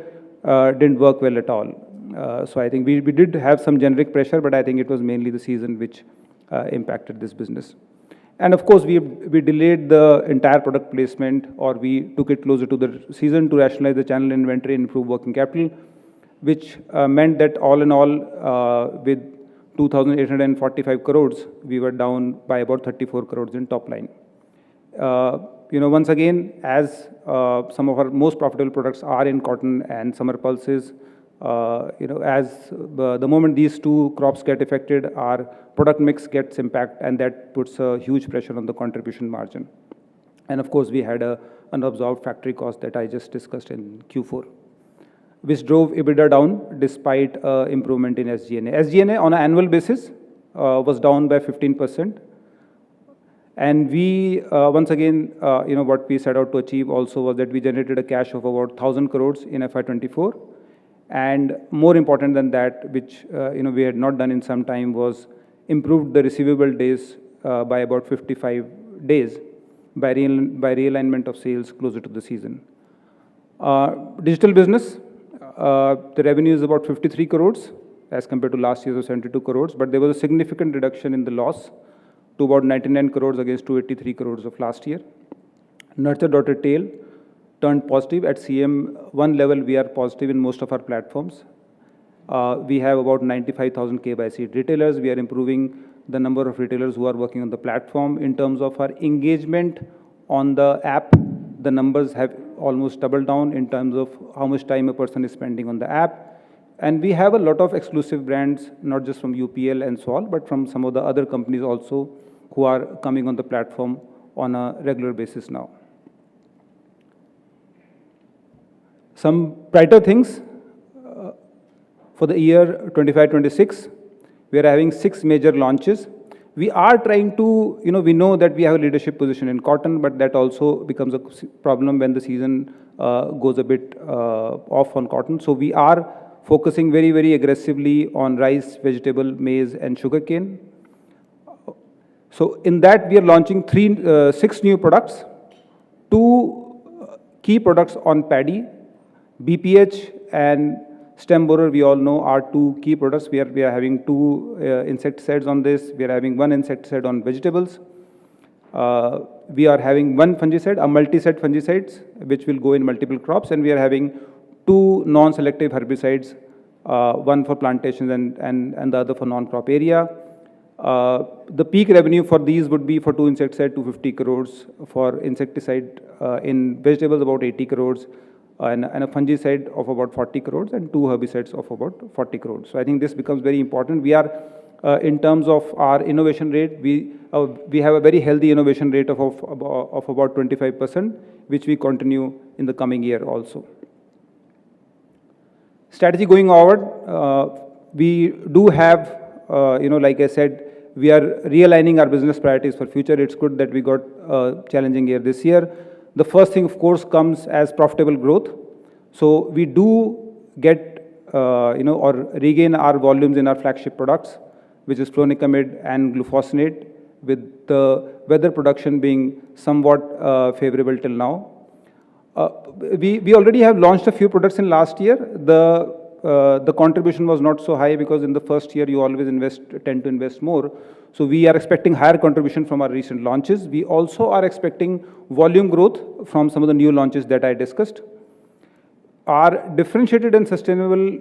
Didn't work well at all. So I think we did have some generic pressure, but I think it was mainly the season which impacted this business. And of course, we delayed the entire product placement, or we took it closer to the season to rationalize the channel inventory and improve working capital. which meant that all in all, with 2,845 crores, we were down by about 34 crores in top line. Once again, as some of our most profitable products are in cotton and summer pulses, as the moment these two crops get affected, our product mix gets impact, and that puts a huge pressure on the contribution margin. And of course, we had an unabsorbed factory cost that I just discussed in Q4, which drove EBITDA down despite improvement in SG&A. SG&A on an annual basis was down by 15%. And we, once again, what we set out to achieve also was that we generated a cash of about 1,000 crores in FY24. And more important than that, which we had not done in some time, was improved the receivable days by about 55 days by realignment of sales closer to the season. Digital business, the revenue is about 53 crores as compared to last year's of 72 crores, but there was a significant reduction in the loss to about 99 crores against 283 crores of last year. Nurture.Retail turned positive. At CM1 level, we are positive in most of our platforms. We have about 95,000 KYC retailers. We are improving the number of retailers who are working on the platform. In terms of our engagement on the app, the numbers have almost doubled down in terms of how much time a person is spending on the app. And we have a lot of exclusive brands, not just from UPL and so on, but from some of the other companies also who are coming on the platform on a regular basis now. Some brighter things for the year 25-26. We are having 6 major launches. We are trying to, we know that we have a leadership position in cotton, but that also becomes a problem when the season goes a bit off on cotton. So we are focusing very, very aggressively on rice, vegetable, maize, and sugarcane. So in that, we are launching 6 new products, 2 key products on paddy, BPH and stem borer. We all know are 2 key products. We are having 2 insecticides on this. We are having 1 insecticide on vegetables. We are having 1 fungicide, a multi-set fungicides, which will go in multiple crops, and we are having 2 non-selective herbicides, one for plantations and the other for non-crop area. The peak revenue for these would be for 2 insecticides, 250 crores, for insecticide in vegetables about 80 crores, and a fungicide of about 40 crores, and 2 herbicides of about 40 crores. So I think this becomes very important. We are, in terms of our innovation rate, we have a very healthy innovation rate of about 25%, which we continue in the coming year also. Strategy going forward, we do have, like I said, we are realigning our business priorities for future. It's good that we got a challenging year this year. The first thing, of course, comes as profitable growth. So we do get, or regain our volumes in our flagship products, which is flunicamid and glufosinate, with the weather production being somewhat favorable till now. We already have launched a few products in last year. The contribution was not so high because in the first year you always tend to invest more. So we are expecting higher contribution from our recent launches. We also are expecting volume growth from some of the new launches that I discussed. Our differentiated and sustainable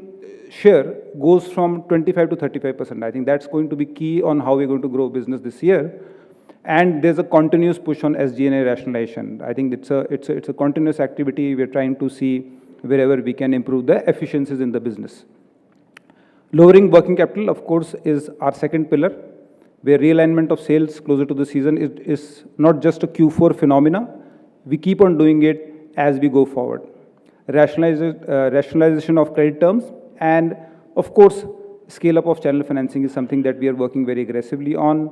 share goes from 25 to 35%. I think that's going to be key on how we're going to grow business this year. And there's a continuous push on SG&A rationalization. I think it's a continuous activity. We're trying to see wherever we can improve the efficiencies in the business. Lowering working capital, of course, is our second pillar, where realignment of sales closer to the season is not just a Q4 phenomena. We keep on doing it as we go forward. Rationalization of credit terms, and of course, scale up of channel financing is something that we are working very aggressively on.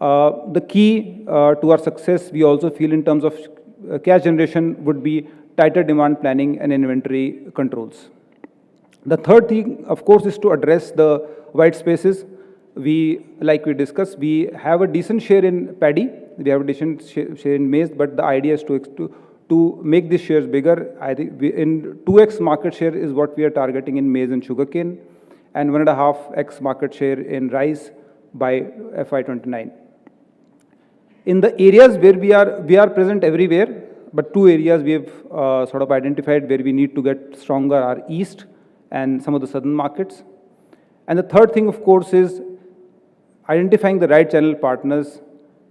The key to our success, we also feel in terms of cash generation, would be tighter demand planning and inventory controls. The third thing, of course, is to address the white spaces. Like we discussed, we have a decent share in paddy, we have a decent share in maize, but the idea is to make these shares bigger. I think in 2x market share is what we are targeting in maize and sugarcane, and 1.5x market share in rice by FY29. In the areas where we are present everywhere, but 2 areas we have sort of identified where we need to get stronger are east and some of the southern markets. And the third thing, of course, is identifying the right channel partners,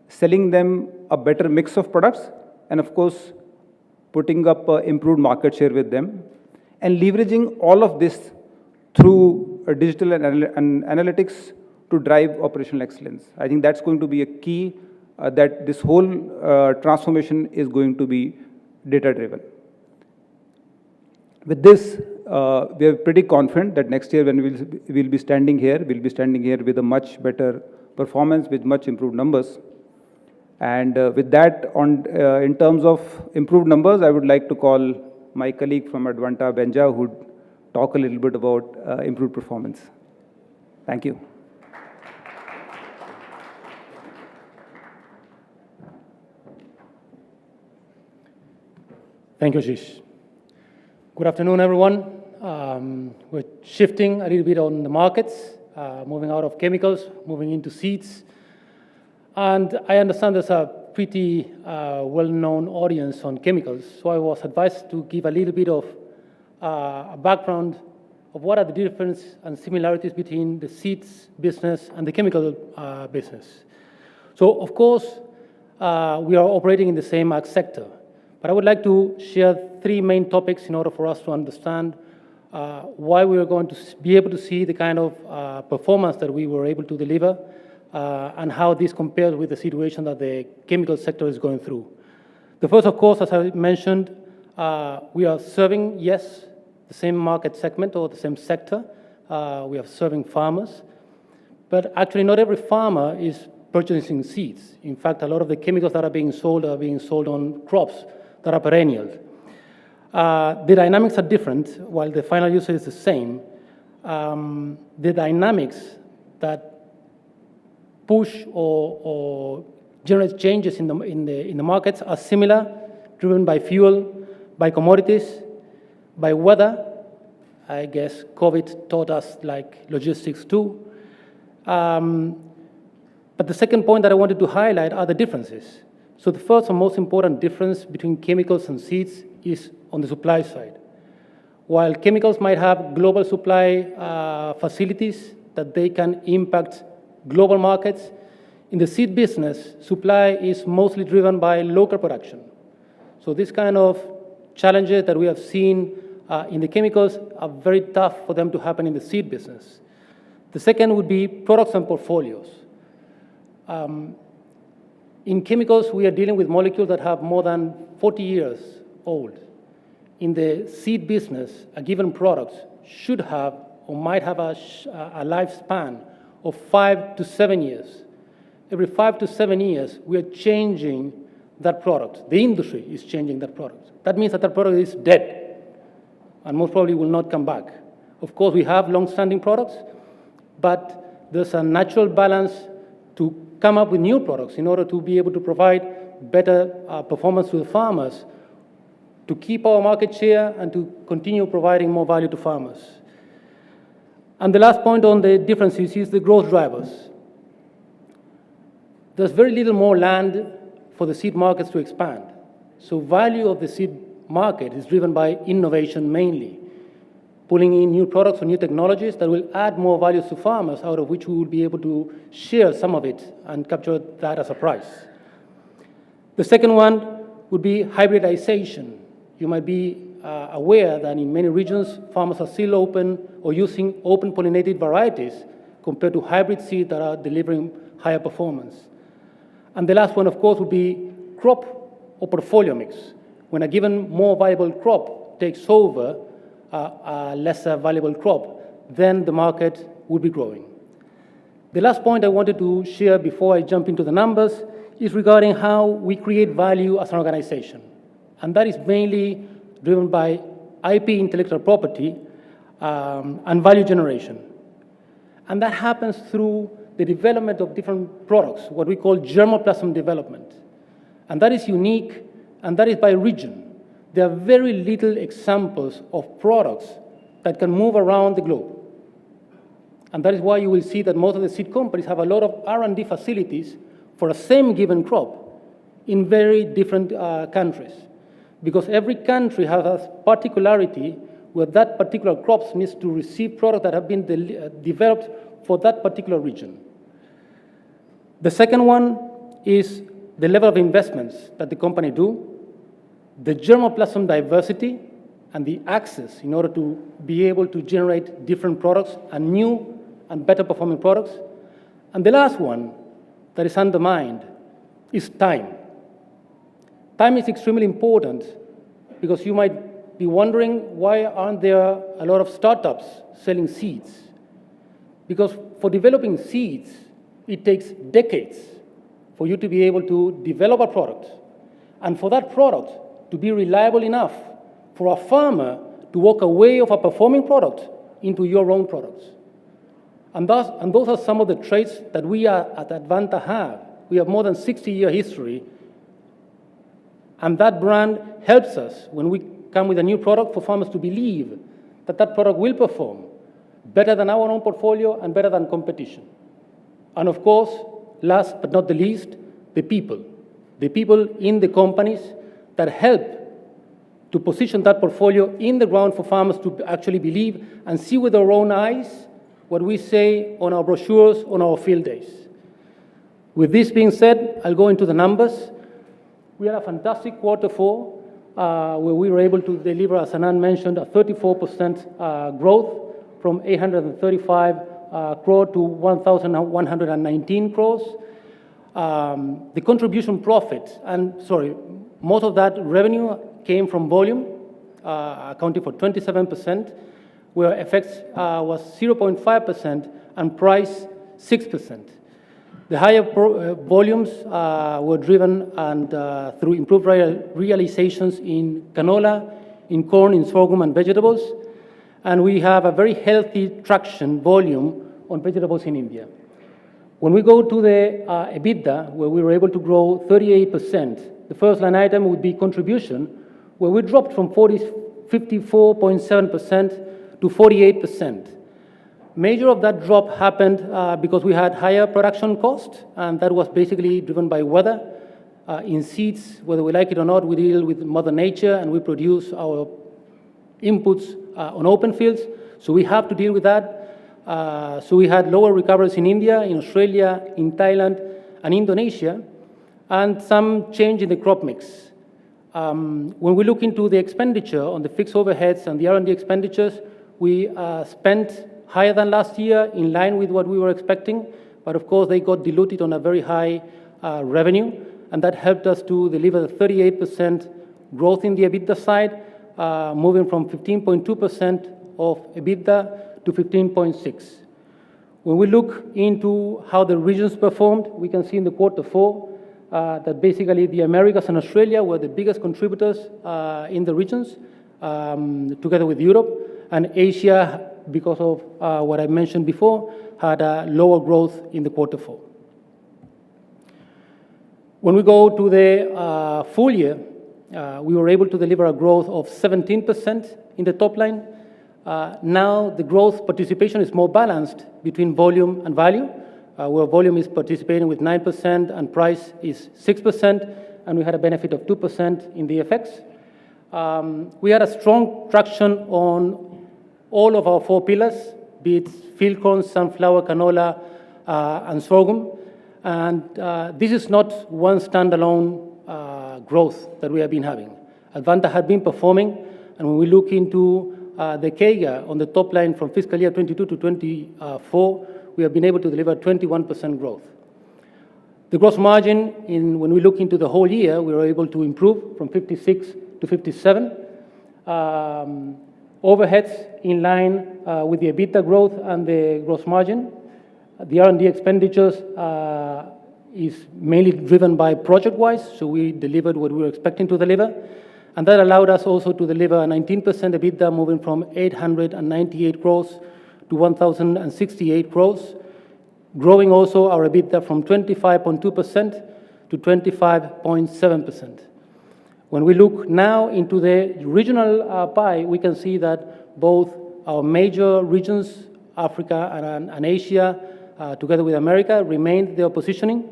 selling them a better mix of products, and of course, putting up improved market share with them, and leveraging all of this through digital and analytics to drive operational excellence. I think that's going to be a key that this whole transformation is going to be data-driven. With this, we are pretty confident that next year when we'll be standing here, with a much better performance, with much improved numbers. And with that, in terms of improved numbers, I would like to call my colleague from Advanta, Benja, who would talk a little bit about improved performance. Thank you. Thank you, Ashish. Good afternoon, everyone. We're shifting a little bit on the markets, moving out of chemicals, moving into seeds. And I understand there's a pretty well-known audience on chemicals, so I was advised to give a little bit of a background of what are the differences and similarities between the seeds business and the chemical business. So, of course, we are operating in the same ag sector, but I would like to share three main topics in order for us to understand why we are going to be able to see the kind of performance that we were able to deliver and how this compares with the situation that the chemical sector is going through. The first, of course, as I mentioned, we are serving, yes, the same market segment or the same sector. We are serving farmers, but actually not every farmer is purchasing seeds. In fact, a lot of the chemicals that are being sold on crops that are perennial. The dynamics are different, while the final user is the same. The dynamics that push or generate changes in the markets are similar, driven by fuel, by commodities, by weather. I guess COVID taught us like logistics too. But the second point that I wanted to highlight are the differences. So the first and most important difference between chemicals and seeds is on the supply side. While chemicals might have global supply facilities that they can impact global markets, in the seed business, supply is mostly driven by local production. So this kind of challenges that we have seen in the chemicals are very tough for them to happen in the seed business. The second would be products and portfolios. In chemicals, we are dealing with molecules that have more than 40 years old. In the seed business, a given product should have or might have a lifespan of 5 to 7 years. Every 5 to 7 years, we are changing that product. The industry is changing that product. That means that that product is dead and most probably will not come back. Of course, we have long-standing products, but there's a natural balance to come up with new products in order to be able to provide better performance to the farmers, to keep our market share and to continue providing more value to farmers. And the last point on the differences is the growth drivers. There's very little more land for the seed markets to expand. So value of the seed market is driven by innovation mainly, pulling in new products or new technologies that will add more value to farmers, out of which we will be able to share some of it and capture that as a price. The second one would be hybridization. You might be aware that in many regions, farmers are still open or using open pollinated varieties compared to hybrid seeds that are delivering higher performance. And the last one, of course, would be crop or portfolio mix. When a given more valuable crop takes over a lesser valuable crop, then the market would be growing. The last point I wanted to share before I jump into the numbers is regarding how we create value as an organization. And that is mainly driven by IP, intellectual property, and value generation. And that happens through the development of different products, what we call germplasm development. And that is unique, and that is by region. There are very little examples of products that can move around the globe. And that is why you will see that most of the seed companies have a lot of R&D facilities for a same given crop in very different countries. Because every country has a particularity where that particular crops needs to receive products that have been developed for that particular region. The second one is the level of investments that the company do, the germplasm diversity, and the access in order to be able to generate different products and new and better performing products. And the last one that is undermined is time. Time is extremely important because you might be wondering why aren't there a lot of startups selling seeds? Because for developing seeds, it takes decades for you to be able to develop a product, and for that product to be reliable enough for a farmer to walk away of a performing product into your own products. And those are some of the traits that we at Advanta have. We have more than 60-year history, and that brand helps us when we come with a new product for farmers to believe that that product will perform better than our own portfolio and better than competition. And of course, last but not the least, the people in the companies that help to position that portfolio in the ground for farmers to actually believe and see with their own eyes what we say on our brochures, on our field days. With this being said, I'll go into the numbers. We had a fantastic Q4 where we were able to deliver, as Anand mentioned, a 34% growth from 835 crore to 1,119 crores. The contribution profit, most of that revenue came from volume, accounting for 27%, where FX was 0.5% and price 6%. The higher volumes were driven through improved realizations in canola, in corn, in sorghum, and vegetables. And we have a very healthy traction volume on vegetables in India. When we go to the EBITDA, where we were able to grow 38%, the first line item would be contribution, where we dropped from 54.7% to 48%. Major of that drop happened because we had higher production cost, and that was basically driven by weather. In seeds, whether we like it or not, we deal with Mother Nature, and we produce our inputs on open fields, so we have to deal with that. So we had lower recoveries in India, in Australia, in Thailand, and Indonesia, and some change in the crop mix. When we look into the expenditure on the fixed overheads and the R&D expenditures, we spent higher than last year, in line with what we were expecting, but of course they got diluted on a very high revenue, and that helped us to deliver 38% growth in the EBITDA side, moving from 15.2% of EBITDA to 15.6%. When we look into how the regions performed, we can see in the Q4 that basically the Americas and Australia were the biggest contributors in the regions, together with Europe, and Asia, because of what I mentioned before, had a lower growth in the Q4. When we go to the full year, we were able to deliver a growth of 17% in the top line. Now the growth participation is more balanced between volume and value, where volume is participating with 9% and price is 6%, and we had a benefit of 2% in the FX. We had a strong traction on all of our 4 pillars, be it field corn, sunflower, canola, and sorghum. And this is not one standalone growth that we have been having. Advanta had been performing, and when we look into the CAGR on the top line from fiscal year 22 to 24, we have been able to deliver 21% growth. The gross margin, when we look into the whole year, we were able to improve from 56 to 57. Overheads in line with the EBITDA growth and the gross margin. The R&D expenditures is mainly driven by project-wise, so we delivered what we were expecting to deliver. And that allowed us also to deliver a 19% EBITDA, moving from 898 crores to 1,068 crores, growing also our EBITDA from 25.2% to 25.7%. When we look now into the regional pie, we can see that both our major regions, Africa and Asia, together with America, remained their positioning.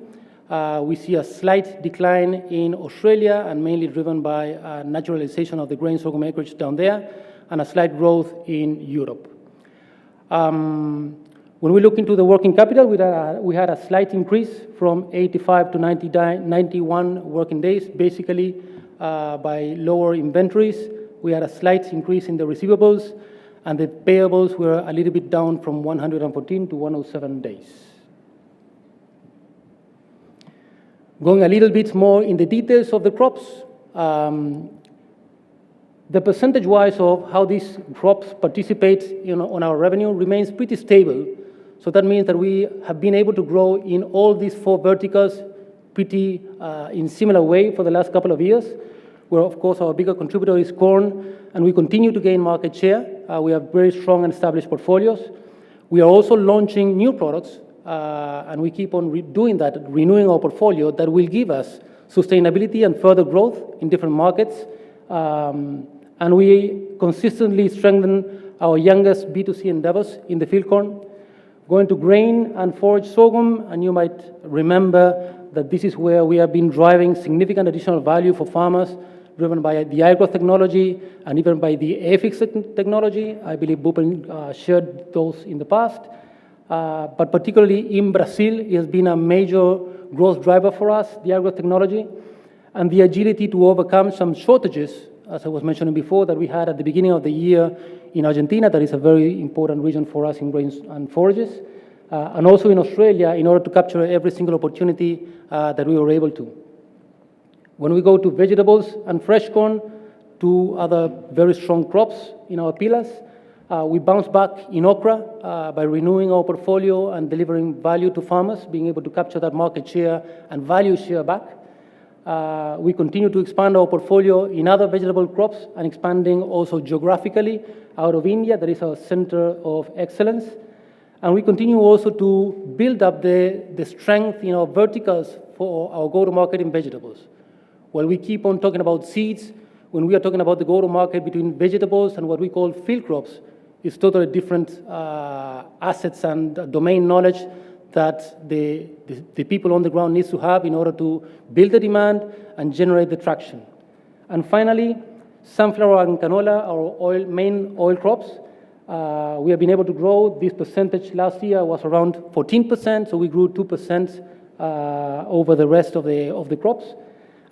We see a slight decline in Australia, and mainly driven by naturalization of the grain sorghum acreage down there. and a slight growth in Europe. When we look into the working capital, we had a slight increase from 85 to 91 working days, basically by lower inventories. We had a slight increase in the receivables, and the payables were a little bit down from 114 to 107 days. Going a little bit more in the details of the crops, the percentage-wise of how these crops participate on our revenue remains pretty stable. So that means that we have been able to grow in all these 4 verticals pretty in similar way for the last couple of years, where of course our bigger contributor is corn, and we continue to gain market share. We have very strong and established portfolios. We are also launching new products, and we keep on doing that, renewing our portfolio that will give us sustainability and further growth in different markets. And we consistently strengthen our youngest B2C endeavors in the field corn. Going to grain and forage sorghum, and you might remember that this is where we have been driving significant additional value for farmers, driven by the iGrowth technology and even by the AFIX technology. I believe Bhupen shared those in the past. But particularly in Brazil, it has been a major growth driver for us, the iGrowth technology, and the agility to overcome some shortages, as I was mentioning before, that we had at the beginning of the year in Argentina. That is a very important region for us in grains and forages, and also in Australia, in order to capture every single opportunity that we were able to. When we go to vegetables and fresh corn, 2 other very strong crops in our pillars, we bounce back in okra by renewing our portfolio and delivering value to farmers, being able to capture that market share and value share back. We continue to expand our portfolio in other vegetable crops and expanding also geographically out of India. That is our center of excellence. And we continue also to build up the strength in our verticals for our go-to-market in vegetables. While we keep on talking about seeds, when we are talking about the go-to-market between vegetables and what we call field crops, it's totally different assets and domain knowledge that the people on the ground needs to have in order to build the demand and generate the traction. And finally, sunflower and canola, our main oil crops, we have been able to grow. This percentage last year was around 14%, so we grew 2% over the rest of the crops,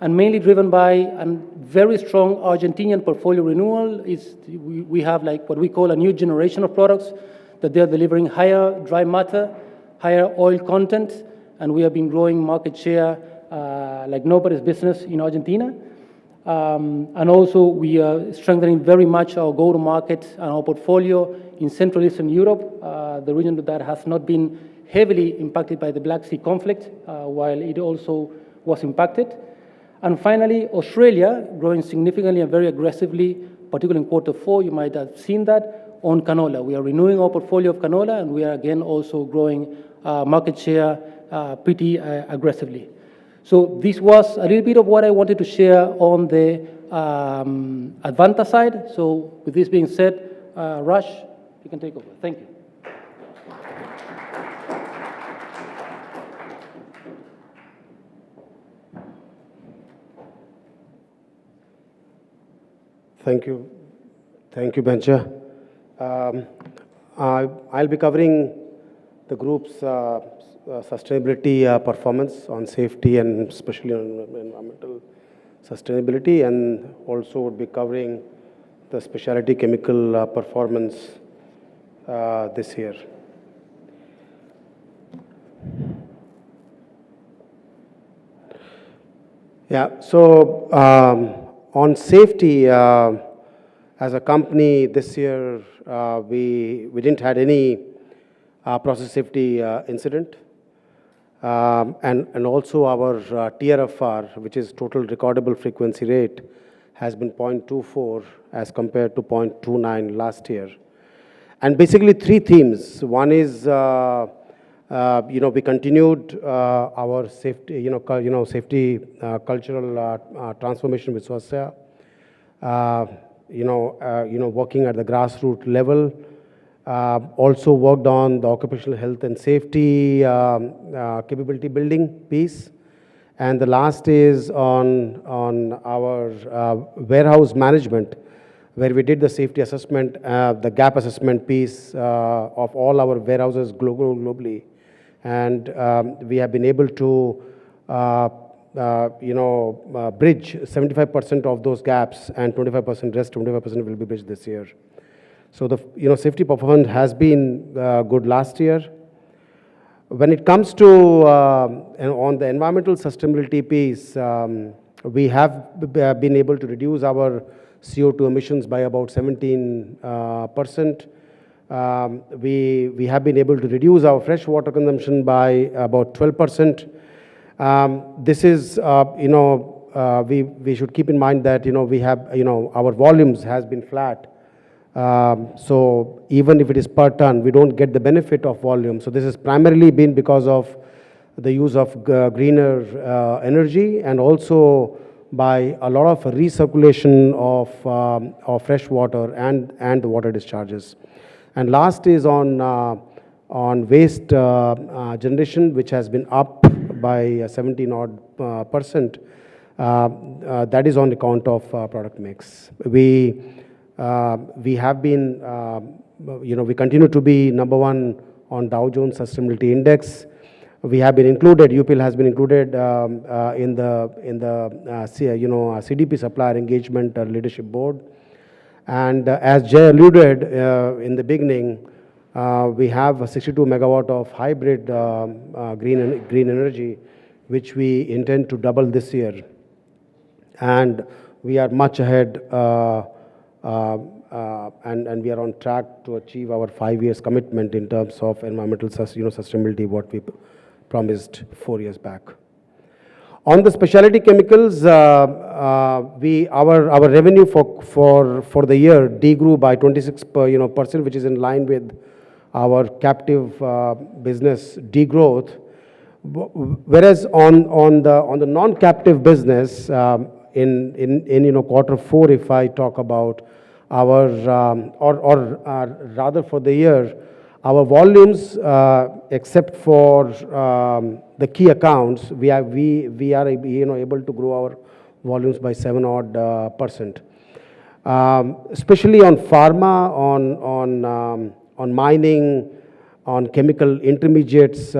and mainly driven by a very strong Argentinian portfolio renewal. We have like what we call a new generation of products that they are delivering higher dry matter, higher oil content, and we have been growing market share like nobody's business in Argentina. And also we are strengthening very much our go-to-market and our portfolio in Central Eastern Europe, the region that has not been heavily impacted by the Black Sea conflict, while it also was impacted. And finally, Australia, growing significantly and very aggressively, particularly in Q4, you might have seen that, on canola. We are renewing our portfolio of canola, and we are again also growing market share pretty aggressively. So this was a little bit of what I wanted to share on the Advanta side. So with this being said, Raj, you can take over. Thank you. Thank you, Benja. I'll be covering the group's sustainability performance on safety and especially on environmental sustainability, and also would be covering the specialty chemical performance this year. Yeah, so on safety, as a company this year, we didn't have any process safety incident. And also our TRFR, which is total recordable frequency rate, has been 0.24 as compared to 0.29 last year. And basically 3 themes. One is, we continued our safety, safety cultural transformation, which was working at the grassroots level. Also worked on the occupational health and safety capability building piece. And the last is on our warehouse management, where we did the safety assessment, the gap assessment piece of all our warehouses globally. And we have been able to bridge 75% of those gaps, and 25% will be bridged this year. So the safety performance has been good last year. When it comes to on the environmental sustainability piece, we have been able to reduce our CO2 emissions by about 17%. We have been able to reduce our fresh water consumption by about 12%. This is, we should keep in mind that, we have, our volumes has been flat. So even if it is per ton, we don't get the benefit of volume. So this has primarily been because of the use of greener energy, and also by a lot of recirculation of fresh water and the water discharges. And last is on waste generation, which has been up by 17% odd. That is on account of product mix. We have been, we continue to be number one on Dow Jones Sustainability Index. We have been included, UPL has been included in the CDP Supplier Engagement Leadership Board. And as Jay alluded in the beginning, we have a 62 megawatt of hybrid green energy, which we intend to double this year. And we are much ahead, and we are on track to achieve our 5 years commitment in terms of environmental sustainability, what we promised 4 years back. On the specialty chemicals, our revenue for the year degrew by 26%, which is in line with our captive business degrowth. Whereas on the non-captive business, in quarter four, if I talk about our rather for the year, our volumes, except for the key accounts, we are able to grow our volumes by 7 odd %. Especially on pharma, on mining, on chemical intermediates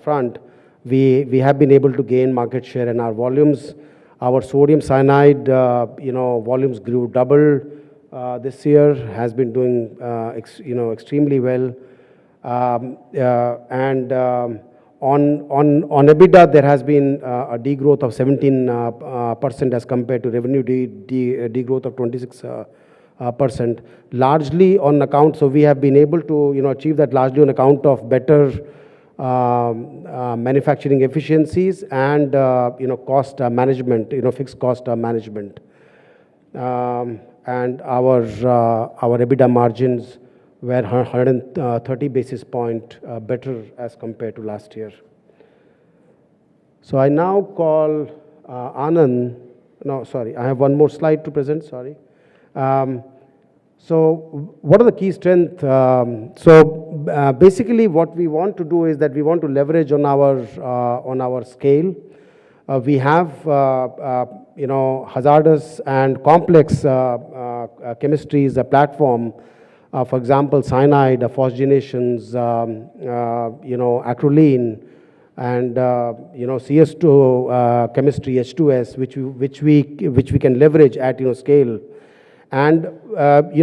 front, we have been able to gain market share in our volumes. Our sodium cyanide, volumes grew double this year, has been doing, extremely well. And on EBITDA, there has been a degrowth of 17% as compared to revenue degrowth of 26%, largely on account. So we have been able to achieve that largely on account of better manufacturing efficiencies and cost management, fixed cost management. And our EBITDA margins were 130 basis point better as compared to last year. So I now call Anand. No, sorry, I have one more slide to present, sorry. So what are the key strengths? Basically what we want to do is that we want to leverage on our scale. We have hazardous and complex chemistries, a platform, for example, cyanide, phosphogenations, acrolein, and CS2 chemistry, H2S, which we can leverage at scale. And we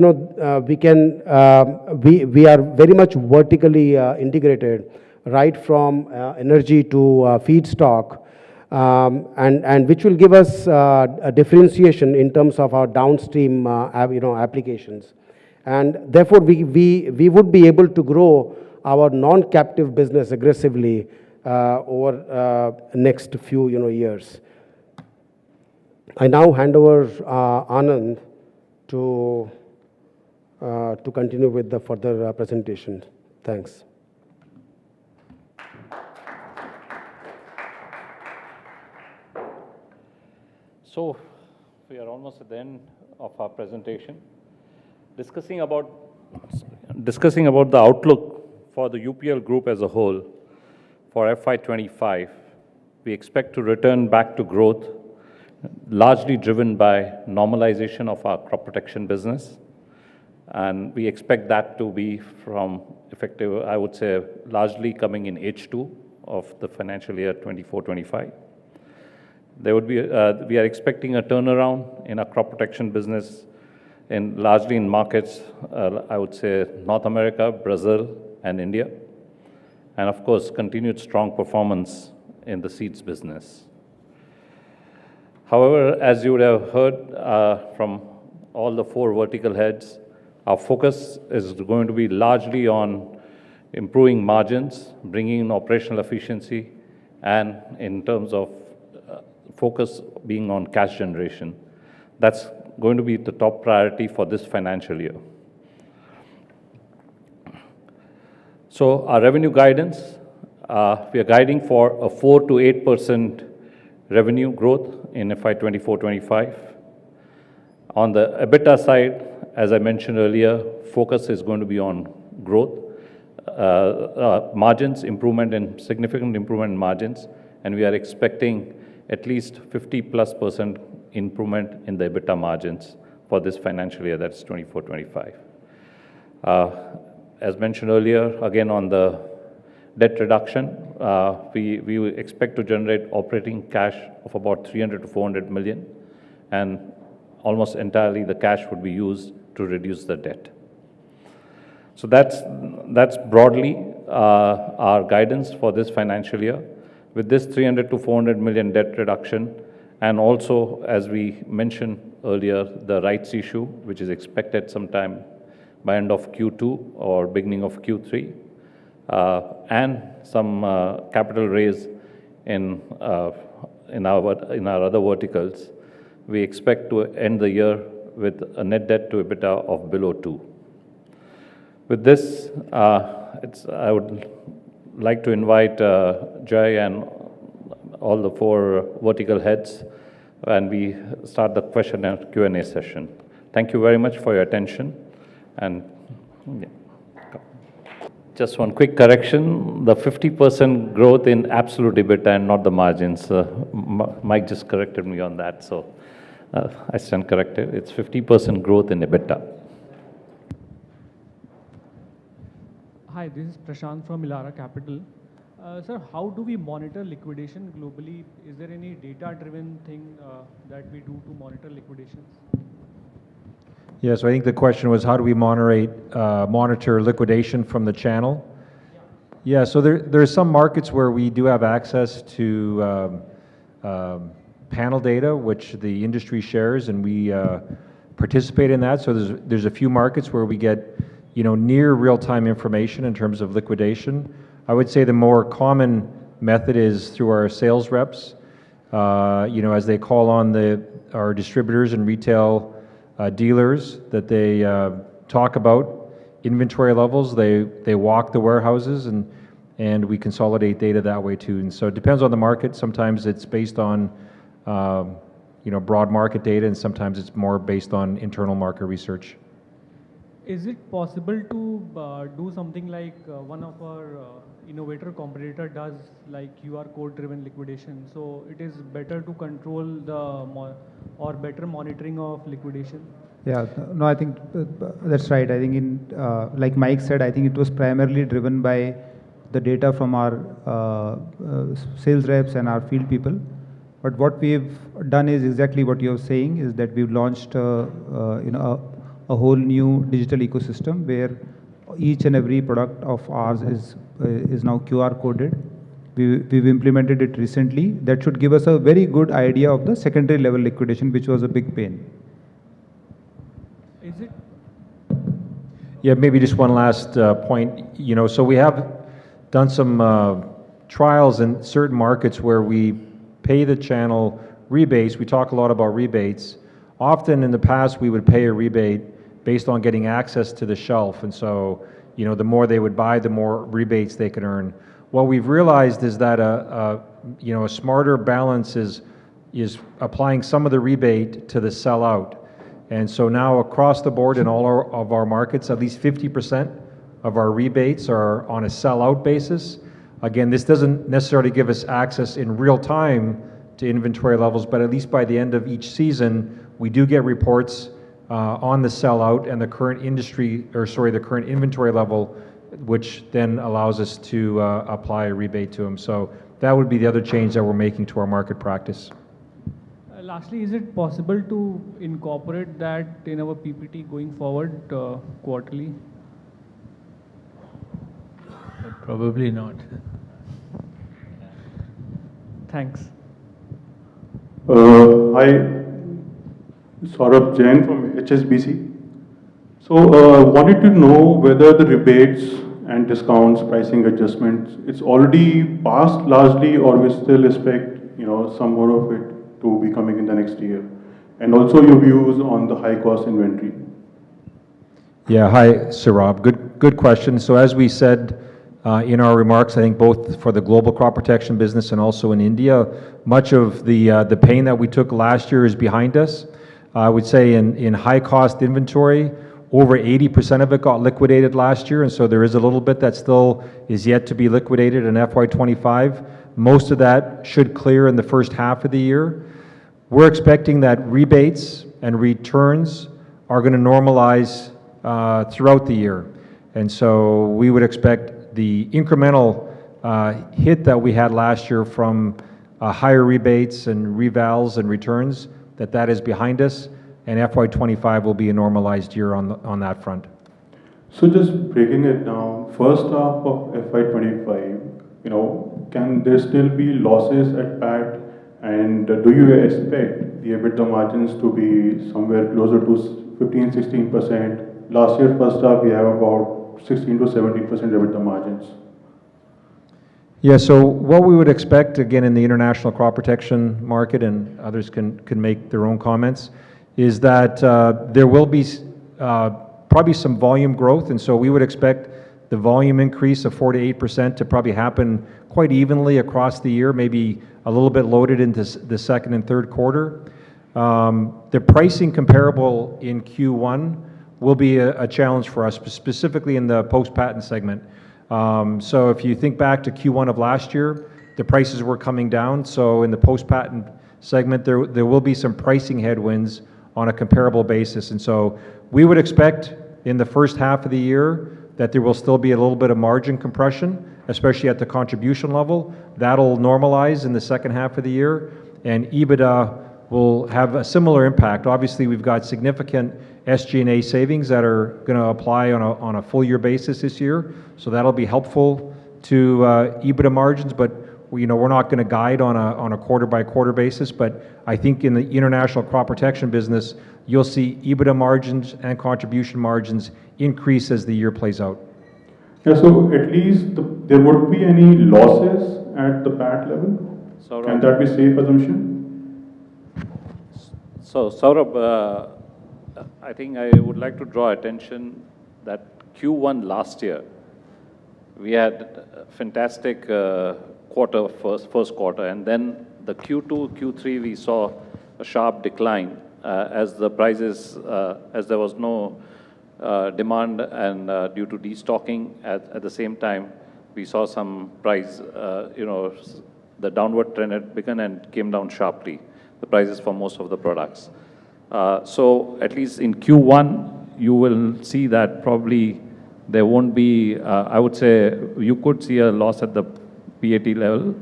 are very much vertically integrated, right from energy to feedstock, and which will give us a differentiation in terms of our downstream applications. And therefore we would be able to grow our non-captive business aggressively over next few years. I now hand over Anand to continue with the further presentation. Thanks. So we are almost at the end of our presentation. Discussing about the outlook for the UPL group as a whole for FY25, we expect to return back to growth, largely driven by normalization of our crop protection business. And we expect that to be from effective, I would say, largely coming in H2 of the financial year 24-25. There would be, we are expecting a turnaround in our crop protection business, largely in markets, I would say, North America, Brazil, and India. And of course, continued strong performance in the seeds business. However, as you would have heard from all the four vertical heads, our focus is going to be largely on improving margins, bringing in operational efficiency, and in terms of focus being on cash generation. That's going to be the top priority for this financial year. So our revenue guidance, we are guiding for a 4 to 8% revenue growth in FY24-25. On the EBITDA side, as I mentioned earlier, focus is going to be on growth, margins, significant improvement in margins, and we are expecting at least 50+% improvement in the EBITDA margins for this financial year, that's 24-25. As mentioned earlier, again on the debt reduction, we expect to generate operating cash of about 300 to 400 million, and almost entirely the cash would be used to reduce the debt. So that's broadly our guidance for this financial year. With this 300 to 400 million debt reduction, and also, as we mentioned earlier, the rights issue, which is expected sometime by end of Q2 or beginning of Q3, and some capital raise in our other verticals, we expect to end the year with a net debt to EBITDA of below 2. With this, I would like to invite Jai and all the four vertical heads, and we start the question and Q&A session. Thank you very much for your attention. And yeah. Just one quick correction, the 50% growth in absolute EBITDA and not the margins. Mike just corrected me on that, so I stand corrected. It's 50% growth in EBITDA. Hi, this is Prashant from Elara Capital. Sir, how do we monitor liquidation globally? Is there any data-driven thing that we do to monitor liquidations? Yeah, so I think the question was, how do we monitor liquidation from the channel? Yeah, so there are some markets where we do have access to panel data, which the industry shares, and we participate in that. So there's a few markets where we get, near real-time information in terms of liquidation. I would say the more common method is through our sales reps. As they call on our distributors and retail dealers, that they talk about inventory levels, they walk the warehouses, and we consolidate data that way too. And so it depends on the market. Sometimes it's based on broad market data, and sometimes it's more based on internal market research. Is it possible to do something like one of our innovator competitor does, like QR code driven liquidation? So it is better to control or better monitoring of liquidation? Yeah, no, I think that's right. I think like Mike said, I think it was primarily driven by the data from our sales reps and our field people. But what we've done is exactly what you're saying, is that we've launched a whole new digital ecosystem where each and every product of ours is now QR coded. We've implemented it recently. That should give us a very good idea of the secondary level liquidation, which was a big pain. Is it? Yeah, maybe just one last point. So we have done some trials in certain markets where we pay the channel rebates. We talk a lot about rebates. Often in the past, we would pay a rebate based on getting access to the shelf. And so, the more they would buy, the more rebates they could earn. What we've realized is that a smarter balance is applying some of the rebate to the sellout. And so now across the board in all of our markets, at least 50% of our rebates are on a sellout basis. Again, this doesn't necessarily give us access in real time to inventory levels, but at least by the end of each season, we do get reports on the sellout and the current the current inventory level, which then allows us to apply a rebate to them. So that would be the other change that we're making to our market practice. Lastly, is it possible to incorporate that in our PPT going forward quarterly? Probably not. Thanks. Hi, Saurabh Jain from HSBC. So, wanted to know whether the rebates and discounts, pricing adjustments, it's already passed largely, or we still expect, some more of it to be coming in the next year? And also your views on the high cost inventory. Yeah, hi, Saurabh. Good question. So as we said in our remarks, I think both for the global crop protection business and also in India, much of the pain that we took last year is behind us. I would say in high cost inventory, over 80% of it got liquidated last year, and so there is a little bit that still is yet to be liquidated in FY25. Most of that should clear in the first half of the year. We're expecting that rebates and returns are going to normalize throughout the year. And so we would expect the incremental hit that we had last year from higher rebates and revals and returns, that is behind us, and FY25 will be a normalized year on that front. So just breaking it down, first half of FY25, can there still be losses at PAT? And do you expect the EBITDA margins to be somewhere closer to 15-16%? Last year, first half, we have about 16 to 17% EBITDA margins. Yeah, so what we would expect, again, in the international crop protection market, and others can make their own comments, is that there will be probably some volume growth, and so we would expect the volume increase of 4 to 8% to probably happen quite evenly across the year, maybe a little bit loaded into the second and third quarter. The pricing comparable in Q1 will be a challenge for us, specifically in the post-patent segment. So if you think back to Q1 of last year, the prices were coming down, so in the post-patent segment, there will be some pricing headwinds on a comparable basis. And so we would expect in the first half of the year that there will still be a little bit of margin compression, especially at the contribution level. That'll normalize in the second half of the year, and EBITDA will have a similar impact. Obviously, we've got significant SG&A savings that are going to apply on a full year basis this year, so that'll be helpful to EBITDA margins, but we're not going to guide on a quarter-by-quarter basis, but I think in the international crop protection business, you'll see EBITDA margins and contribution margins increase as the year plays out. Yeah, so at least there won't be any losses at the PAT level? Saurabh, can that be safe assumption? So Saurabh, I think I would like to draw attention that Q1 last year, we had a fantastic quarter, first quarter, and then the Q2, Q3, we saw a sharp decline as the prices, as there was no demand and due to destocking. At the same time, we saw some price, the downward trend had begun and came down sharply, the prices for most of the products. So at least in Q1, you will see that probably there won't be, I would say, you could see a loss at the PAT level,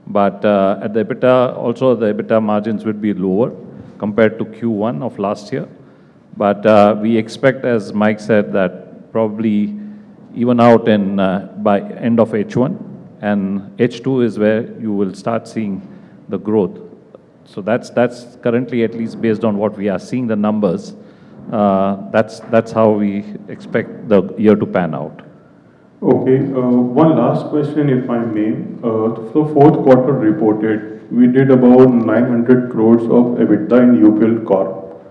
but at the EBITDA, also the EBITDA margins would be lower compared to Q1 of last year. But we expect, as Mike said, that probably even out in by end of H1, and H2 is where you will start seeing the growth. So that's currently, at least based on what we are seeing the numbers, that's how we expect the year to pan out. Okay, one last question, if I may. So fourth quarter reported, we did about 900 crores of EBITDA in UPL Corp,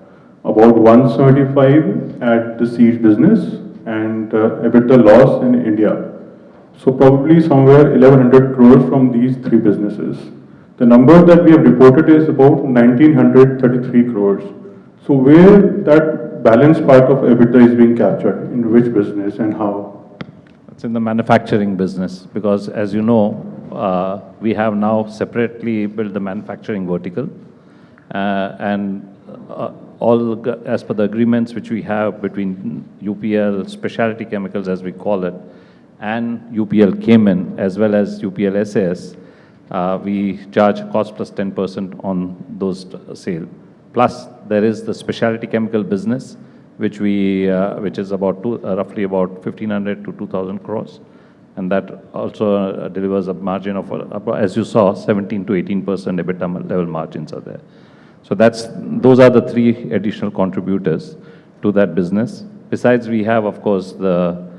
about 175 at the seed business, and EBITDA loss in India. So probably somewhere 1100 crores from these three businesses. The number that we have reported is about 1933 crores. So where that balance part of EBITDA is being captured, in which business and how? It's in the manufacturing business, because as you know, we have now separately built the manufacturing vertical, and as per the agreements which we have between UPL Specialty Chemicals, as we call it, and UPL Cayman, as well as UPL SAS, we charge cost plus 10% on those sale. Plus, there is the specialty chemical business, which is about roughly about 1,500 to 2,000 crores, and that also delivers a margin of, as you saw, 17 to 18% EBITDA level margins are there. So those are the three additional contributors to that business. Besides, we have, of course, the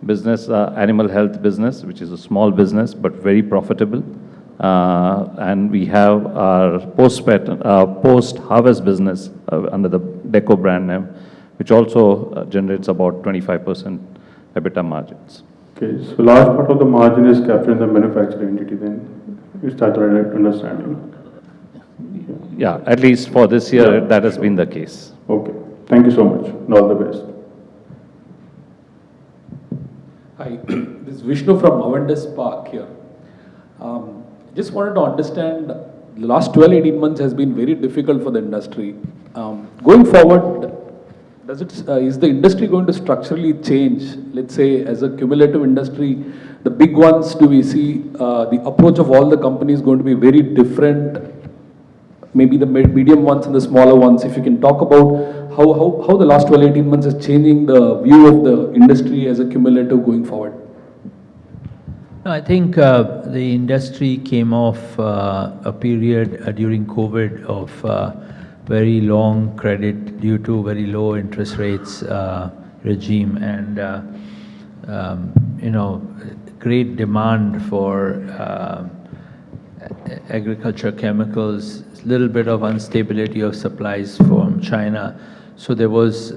business, animal health business, which is a small business but very profitable. And we have our post-harvest business under the Deco brand name, which also generates about 25% EBITDA margins. Okay, so large part of the margin is captured in the manufacturing entity then. Is that the right understanding? Yeah, at least for this year, that has been the case. Okay, thank you so much, and all the best. Hi, this is Vishnu from Avendus Park here. Just wanted to understand, the last 12-18 months has been very difficult for the industry. Going forward, is the industry going to structurally change? Let's say, as a cumulative industry, the big ones, do we see the approach of all the companies going to be very different? Maybe the medium ones and the smaller ones. If you can talk about how the last 12-18 months is changing the view of the industry as a cumulative going forward. I think the industry came off a period during COVID of very long credit due to very low interest rates regime, and great demand for agriculture chemicals, little bit of instability of supplies from China. So there was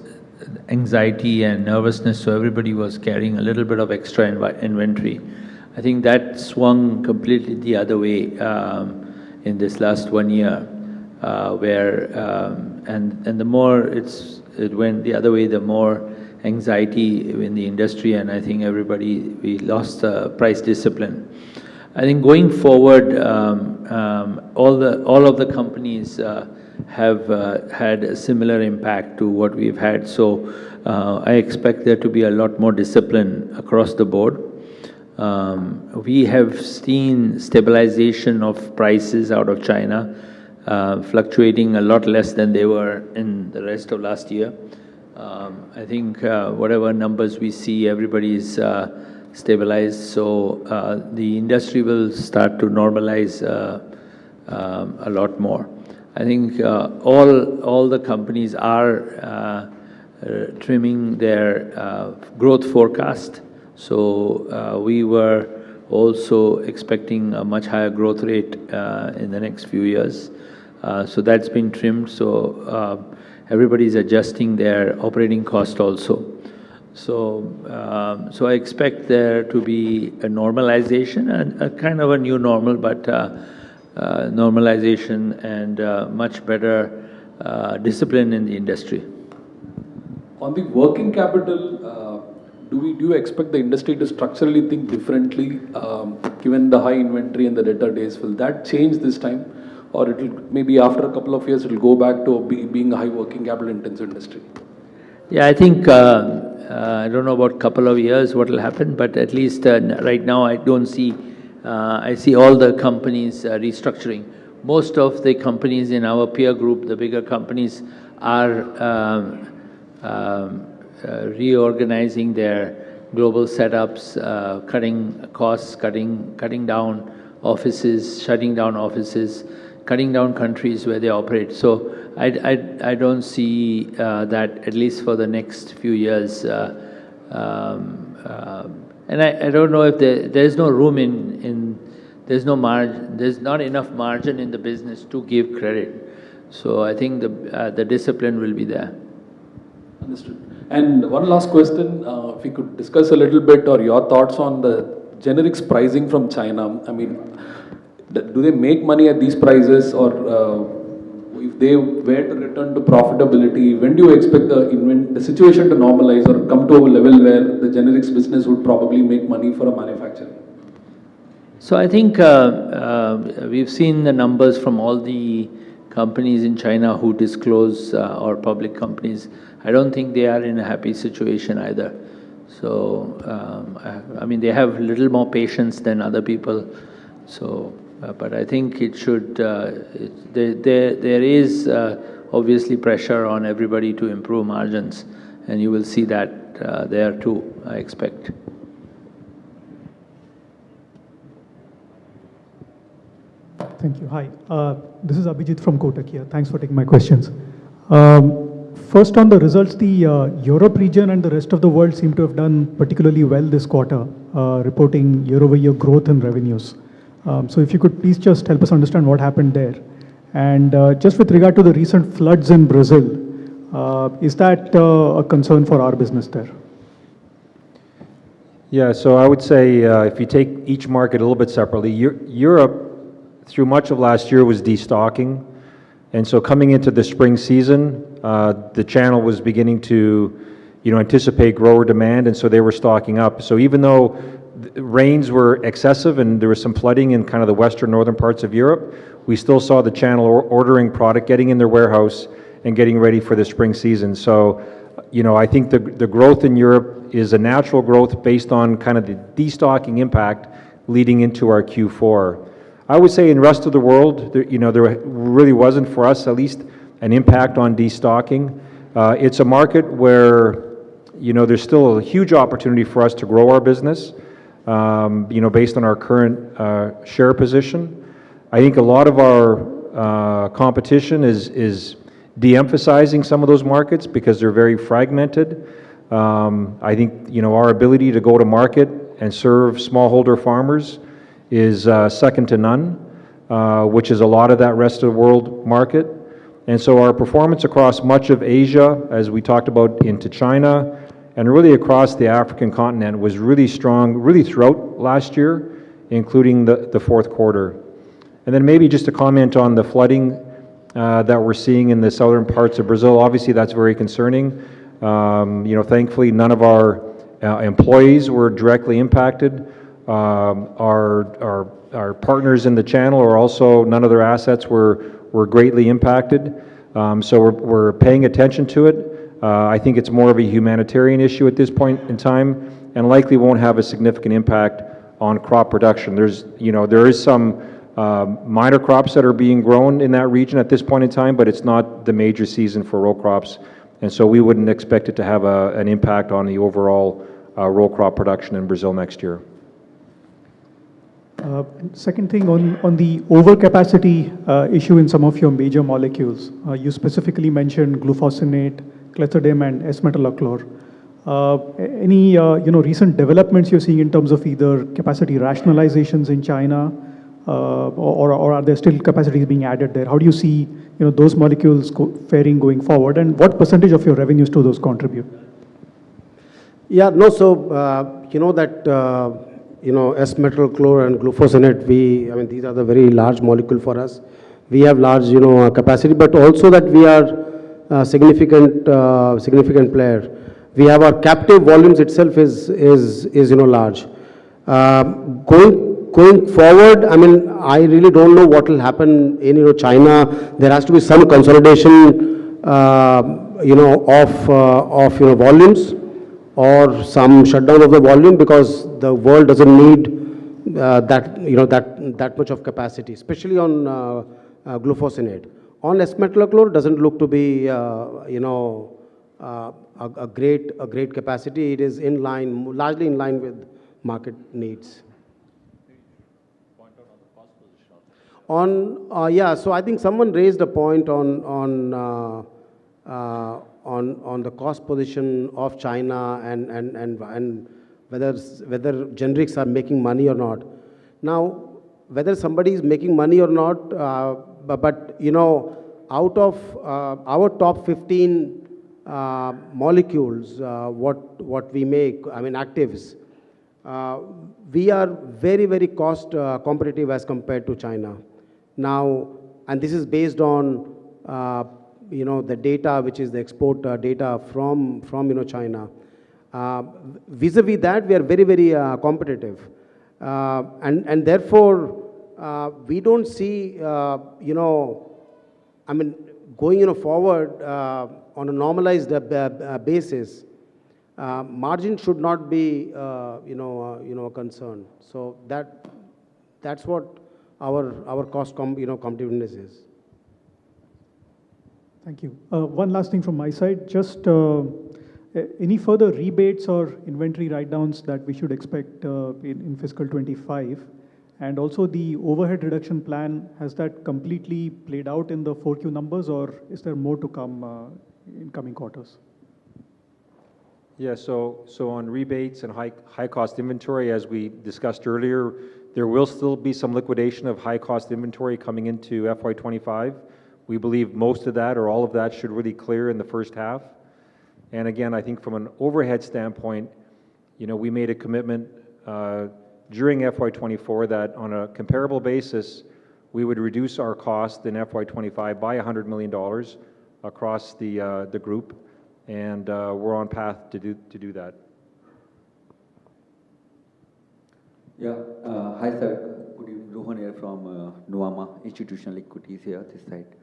anxiety and nervousness, so everybody was carrying a little bit of extra inventory. I think that swung completely the other way in this last 1 year, where and the more it went the other way, the more anxiety in the industry, and I think we lost price discipline. I think going forward, all of the companies have had a similar impact to what we've had. So I expect there to be a lot more discipline across the board. We have seen stabilization of prices out of China, fluctuating a lot less than they were in the rest of last year. I think whatever numbers we see, everybody's stabilized, so the industry will start to normalize a lot more. I think all the companies are trimming their growth forecast. So we were also expecting a much higher growth rate in the next few years. So that's been trimmed. So everybody's adjusting their operating cost also. So I expect there to be a normalization and a kind of a new normal, but normalization and much better discipline in the industry. On the working capital, do you expect the industry to structurally think differently, given the high inventory and the debtor days? Will that change this time, or maybe after a couple of years it'll go back to being a high working capital intensive industry? Yeah, I think I don't know about couple of years what will happen, but at least right now I don't see. I see all the companies restructuring. Most of the companies in our peer group, the bigger companies, are reorganizing their global setups, cutting costs, cutting down offices, shutting down offices, cutting down countries where they operate. So I don't see that, at least for the next few years. And I don't know if there's no room there's no margin, there's not enough margin in the business to give credit. So I think the discipline will be there. Understood. And one last question, if you could discuss a little bit or your thoughts on the generics pricing from China. I mean, do they make money at these prices, or if they were to return to profitability, when do you expect the situation to normalize or come to a level where the generics business would probably make money for a manufacturer? So I think we've seen the numbers from all the companies in China who disclose, or public companies. I don't think they are in a happy situation either. So, I mean, they have a little more patience than other people. So, but I think it should, there is obviously pressure on everybody to improve margins, and you will see that there too, I expect. Thank you. Hi, this is Abhijit from Kotak here. Thanks for taking my questions. First, on the results, the Europe region and the rest of the world seem to have done particularly well this quarter, reporting year-over-year growth in revenues. So if you could please just help us understand what happened there. And just with regard to the recent floods in Brazil, is that a concern for our business there? Yeah, so I would say if you take each market a little bit separately, Europe, through much of last year, was destocking. And so coming into the spring season, the channel was beginning to, anticipate grower demand, and so they were stocking up. So even though rains were excessive and there was some flooding in kind of the western, northern parts of Europe, we still saw the channel ordering product, getting in their warehouse, and getting ready for the spring season. So, I think the growth in Europe is a natural growth based on kind of the destocking impact leading into our Q4. I would say in the rest of the world, there really wasn't, for us at least, an impact on destocking. It's a market where, there's still a huge opportunity for us to grow our business, based on our current share position. I think a lot of our competition is de-emphasizing some of those markets because they're very fragmented. I think, our ability to go to market and serve smallholder farmers is second to none, which is a lot of that rest of the world market. And so our performance across much of Asia, as we talked about, into China, and really across the African continent, was really strong, really throughout last year, including the fourth quarter. And then maybe just to comment on the flooding that we're seeing in the southern parts of Brazil. Obviously, that's very concerning. Thankfully, none of our employees were directly impacted. Our partners in the channel are also, none of their assets were greatly impacted. So we're paying attention to it. I think it's more of a humanitarian issue at this point in time, and likely won't have a significant impact on crop production. There is some minor crops that are being grown in that region at this point in time, but it's not the major season for row crops, and so we wouldn't expect it to have an impact on the overall row crop production in Brazil next year. Second thing, on the overcapacity issue in some of your major molecules, you specifically mentioned glufosinate, clethodim, and S-metolachlor. Any recent developments you're seeing in terms of either capacity rationalizations in China, or are there still capacities being added there? How do you see those molecules faring going forward, and what percentage of your revenues do those contribute? Yeah, no, so S-metolachlor and glufosinate, these are the very large molecule for us. We have large, capacity, but also that we are a significant player. We have our captive volumes itself is large. Going forward, I really don't know what will happen in, China. There has to be some consolidation, of volumes, or some shutdown of the volume, because the world doesn't need that much of capacity, especially on glufosinate. On S-metolachlor, doesn't look to be a great capacity. It is largely in line with market needs. Point out on the cost position. So I think someone raised a point on the cost position of China and whether generics are making money or not. Now, whether somebody is making money or not, but out of our top 15 molecules, what we make, actives, we are very, very cost competitive as compared to China. Now, and this is based on the data, which is the export data from China. Vis-a-vis that, we are very, very competitive. And therefore, we don't see, I mean, going forward on a normalized basis, margin should not be, a concern. So that's what our cost competitiveness is. Thank you. One last thing from my side. Just any further rebates or inventory write-downs that we should expect in fiscal 25? And also the overhead reduction plan, has that completely played out in the 4Q numbers, or is there more to come in coming quarters? Yeah, so on rebates and high-cost inventory, as we discussed earlier, there will still be some liquidation of high-cost inventory coming into FY25. We believe most of that or all of that should really clear in the first half. And again, I think from an overhead standpoint, we made a commitment during FY24 that on a comparable basis, we would reduce our cost in FY25 by $100 million across the group, and we're on path to do that. Yeah. Hi, sir. Good evening. Rohan here from Nuvama Institutional Equities here, this side.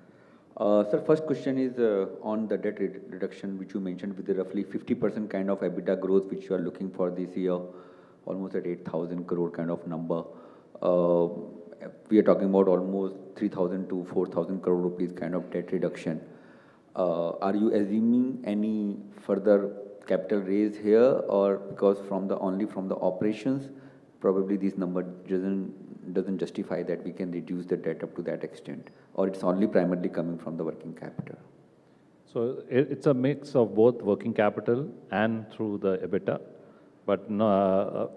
Sir, first question is on the debt reduction, which you mentioned with the roughly 50% kind of EBITDA growth, which you are looking for this year, almost at 8,000 crore kind of number. We are talking about almost 3,000 to 4,000 crore rupees kind of debt reduction. Are you assuming any further capital raise here, or because only from the operations, probably this number doesn't justify that we can reduce the debt up to that extent, or it's only primarily coming from the working capital? So it's a mix of both working capital and through the EBITDA, but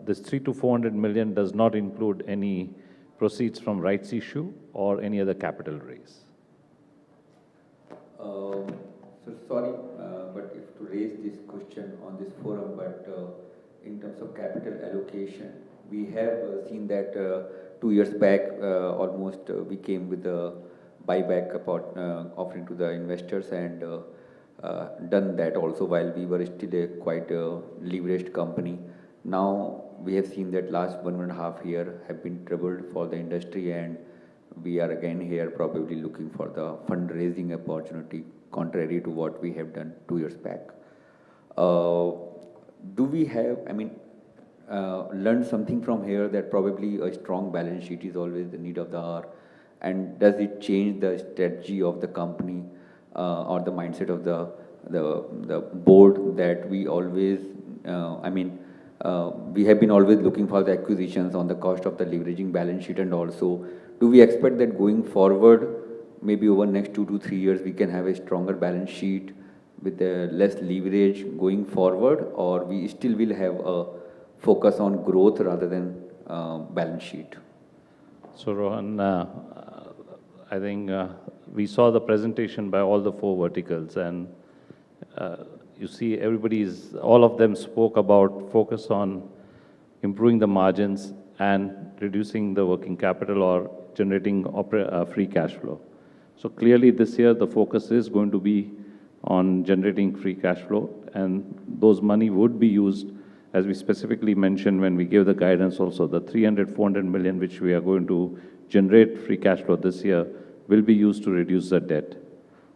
this 300 to 400 million does not include any proceeds from rights issue or any other capital raise. So sorry, but if to raise this question on this forum, but in terms of capital allocation, we have seen that 2 years back, almost we came with the buyback offering to the investors, and done that also while we were still a quite leveraged company. Now we have seen that last 1.5 years have been troubled for the industry, and we are again here probably looking for the fundraising opportunity, contrary to what we have done 2 years back. Do we have, learned something from here that probably a strong balance sheet is always the need of the hour? And does it change the strategy of the company or the mindset of the board that we always, we have been always looking for the acquisitions on the cost of the leveraging balance sheet, and also do we expect that going forward, maybe over next 2 to 3 years, we can have a stronger balance sheet with less leverage going forward, or we still will have a focus on growth rather than balance sheet? So Rohan, I think we saw the presentation by all the 4 verticals, and you see all of them spoke about focus on improving the margins and reducing the working capital or generating free cash flow. So clearly this year the focus is going to be on generating free cash flow, and those money would be used, as we specifically mentioned when we gave the guidance also, the 300-400 million which we are going to generate free cash flow this year will be used to reduce the debt.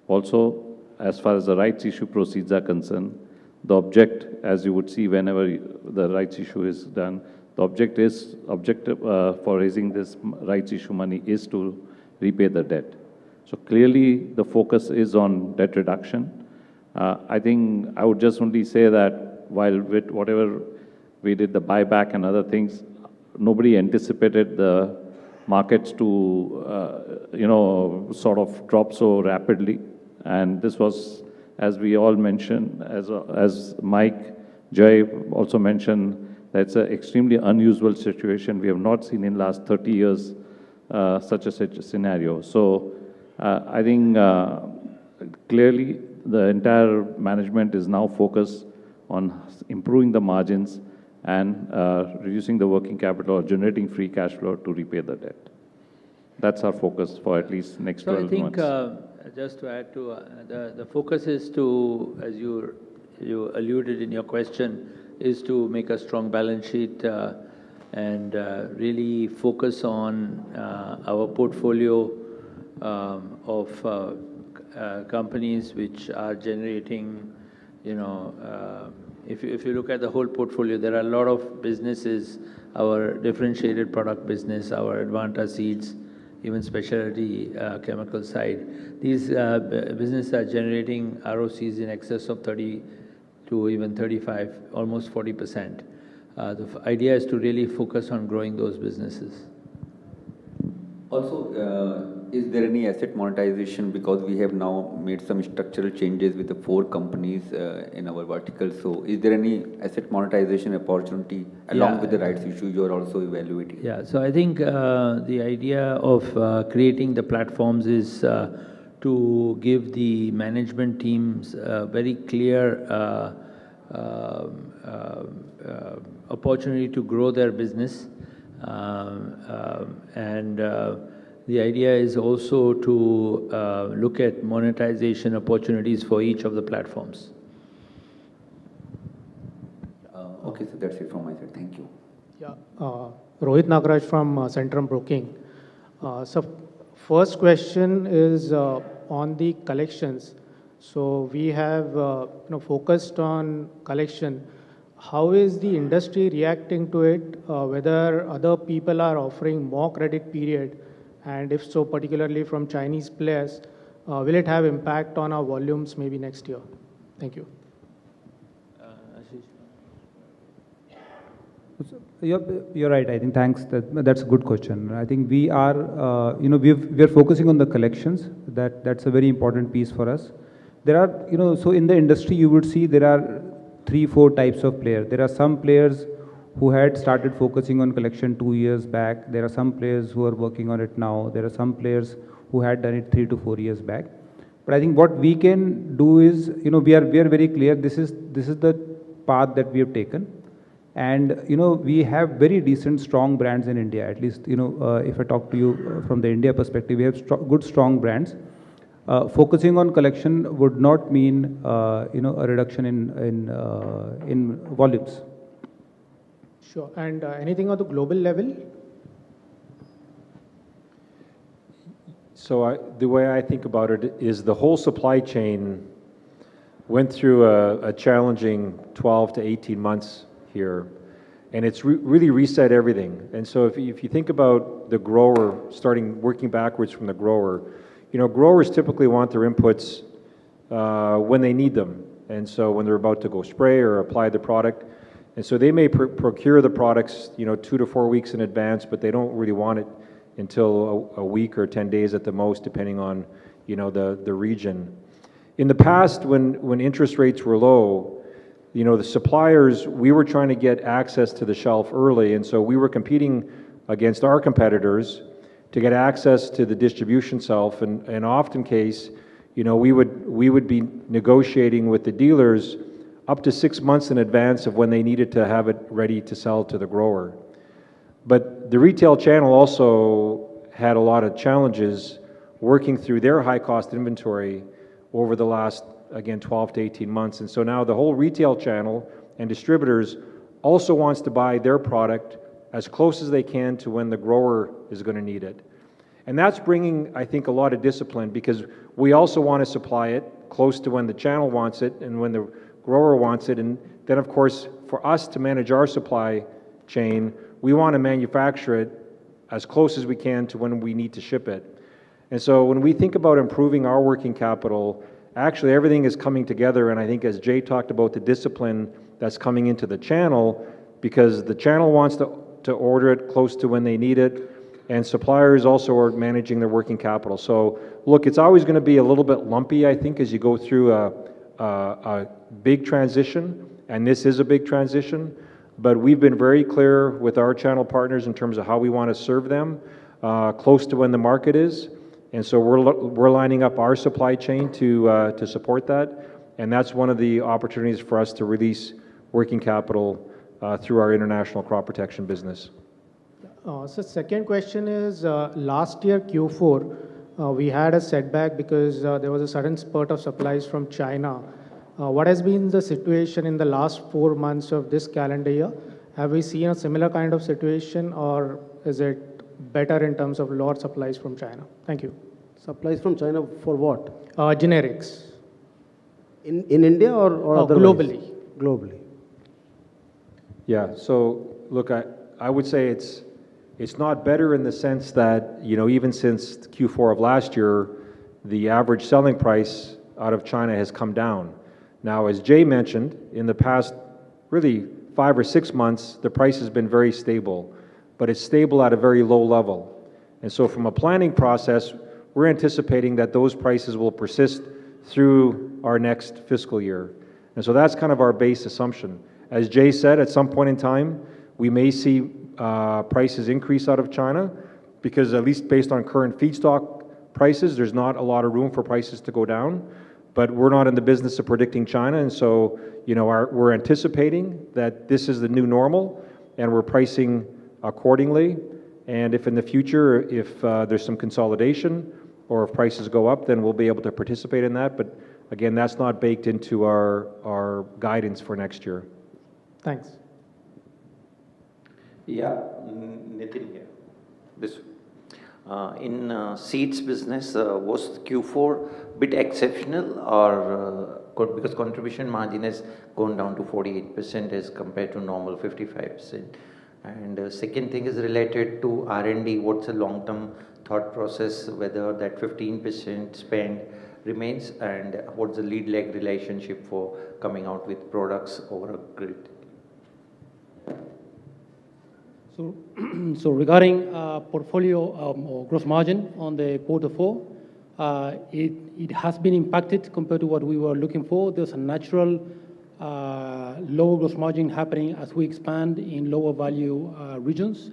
Also, as far as the rights issue proceeds are concerned, the object, as you would see whenever the rights issue is done, the objective for raising this rights issue money is to repay the debt. So clearly the focus is on debt reduction. I think I would just only say that while with whatever we did, the buyback and other things, nobody anticipated the markets to, sort of drop so rapidly. And this was, as we all mentioned, as Mike, Jay also mentioned, that's an extremely unusual situation. We have not seen in the last 30 years such a scenario. So I think clearly the entire management is now focused on improving the margins and reducing the working capital or generating free cash flow to repay the debt. That's our focus for at least next 12 months. I think, just to add to, the focus is to, as you alluded in your question, is to make a strong balance sheet, and really focus on our portfolio of companies which are generating, if you look at the whole portfolio, there are a lot of businesses, our differentiated product business, our Advanta seeds, even specialty chemical side. These businesses are generating ROCs in excess of 30 to even 35, almost 40%. The idea is to really focus on growing those businesses. Also, is there any asset monetization, because we have now made some structural changes with the 4 companies in our vertical? So is there any asset monetization opportunity along with the rights issue you are also evaluating? Yeah, so I think the idea of creating the platforms is to give the management teams very clear opportunity to grow their business, and the idea is also to look at monetization opportunities for each of the platforms. Okay, so that's it from my side. Thank you. Yeah, Rohit Nagaraj from Centrum Broking. So first question is on the collections. So we have focused on collection. How is the industry reacting to it? Whether other people are offering more credit period, and if so, particularly from Chinese players, will it have impact on our volumes maybe next year? Thank you. You're right. I think thanks. That's a good question. I think we are, we are focusing on the collections. That's a very important piece for us. There are, so in the industry, you would see there are 3-4 types of players. There are some players who had started focusing on collection 2 years back. There are some players who are working on it now. There are some players who had done it 3 to 4 years back. But I think what we can do is, we are very clear. This is the path that we have taken. And, we have very decent, strong brands in India. At least, if I talk to you from the India perspective, we have good, strong brands. Focusing on collection would not mean, a reduction in volumes. Sure. And anything on the global level? So the way I think about it is the whole supply chain went through a challenging 12 to 18 months here, and it's really reset everything. And so if you think about the grower, working backwards from the grower, growers typically want their inputs when they need them. And so when they're about to go spray or apply the product, and so they may procure the products, 2 to 4 weeks in advance, but they don't really want it until a week or 10 days at the most, depending on, the region. In the past, when interest rates were low, the suppliers, we were trying to get access to the shelf early, and so we were competing against our competitors to get access to the distribution shelf, and often case, we would be negotiating with the dealers up to 6 months in advance of when they needed to have it ready to sell to the grower. But the retail channel also had a lot of challenges working through their high-cost inventory over the last, again, 12 to 18 months. And so now the whole retail channel and distributors also wants to buy their product as close as they can to when the grower is going to need it. And that's bringing, I think, a lot of discipline, because we also want to supply it close to when the channel wants it and when the grower wants it. And then, of course, for us to manage our supply chain, we want to manufacture it as close as we can to when we need to ship it. And so when we think about improving our working capital, actually everything is coming together. And I think, as Jay talked about, the discipline that's coming into the channel, because the channel wants to order it close to when they need it, and suppliers also are managing their working capital. So look, it's always going to be a little bit lumpy, I think, as you go through a big transition, and this is a big transition, but we've been very clear with our channel partners in terms of how we want to serve them close to when the market is, and so we're lining up our supply chain to support that, and that's one of the opportunities for us to release working capital through our international crop protection business. So second question is, last year Q4, we had a setback because there was a sudden spurt of supplies from China. What has been the situation in the last 4 months of this calendar year? have we seen a similar kind of situation, or is it better in terms of lower supplies from China? Thank you. Supplies from China for what? Generics. In India or otherwise? Globally. Globally. Yeah, so look, I would say it's not better in the sense that, even since Q4 of last year, the average selling price out of China has come down. Now, as Jay mentioned, in the past really 5 or 6 months, the price has been very stable, but it's stable at a very low level. And so from a planning process, we're anticipating that those prices will persist through our next fiscal year. And so that's kind of our base assumption. As Jay said, at some point in time, we may see prices increase out of China, because at least based on current feedstock prices, there's not a lot of room for prices to go down. But we're not in the business of predicting China, and so we're anticipating that this is the new normal, and we're pricing accordingly. And if in the future, if there's some consolidation or if prices go up, then we'll be able to participate in that. But again, that's not baked into our guidance for next year. Thanks. Yeah, Nitin here. In seeds business, was Q4 bit exceptional, or because contribution margin has gone down to 48% as compared to normal 55%? And second thing is related to R&D. What's the long-term thought process, whether that 15% spend remains, and what's the lead lag relationship for coming out with products over a grid? So regarding portfolio or gross margin on the Q4, it has been impacted compared to what we were looking for. There's a natural lower gross margin happening as we expand in lower value regions.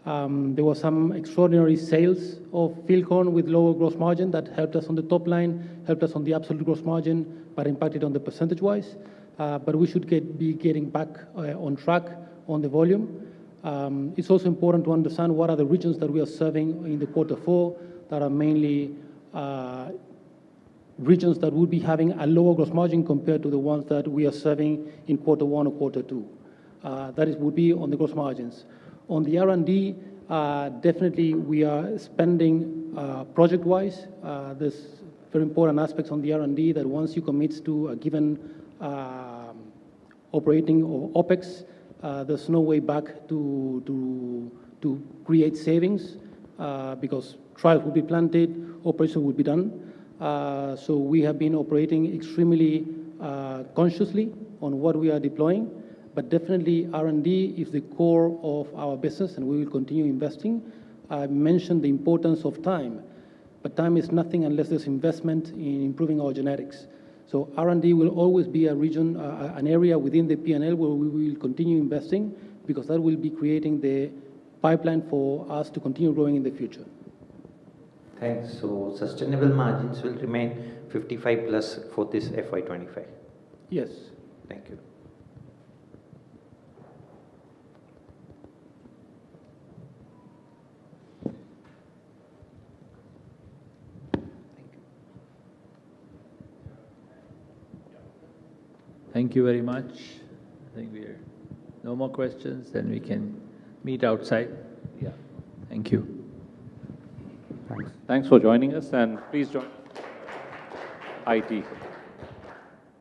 There was some extraordinary sales of field corn with lower gross margin that helped us on the top line, helped us on the absolute gross margin, but impacted on the percentage-wise. But we should be getting back on track on the volume. It's also important to understand what are the regions that we are serving in the Q4 that are mainly regions that would be having a lower gross margin compared to the ones that we are serving in Q1 or Q2. That would be on the gross margins. On the R&D, definitely we are spending project-wise. There's very important aspects on the R&D that once you commit to a given operating or OPEX, there's no way back to create savings because trials will be planted, operation will be done. So we have been operating extremely consciously on what we are deploying, but definitely R&D is the core of our business and we will continue investing. I mentioned the importance of time, but time is nothing unless there's investment in improving our genetics. So R&D will always be a region, an area within the P&L where we will continue investing because that will be creating the pipeline for us to continue growing in the future. Thanks. So sustainable margins will remain 55 plus for this FY25? Yes. Thank you. Thank you very much. I think we're no more questions, then we can meet outside. Yeah. Thank you. Thanks for joining us, and please join IT.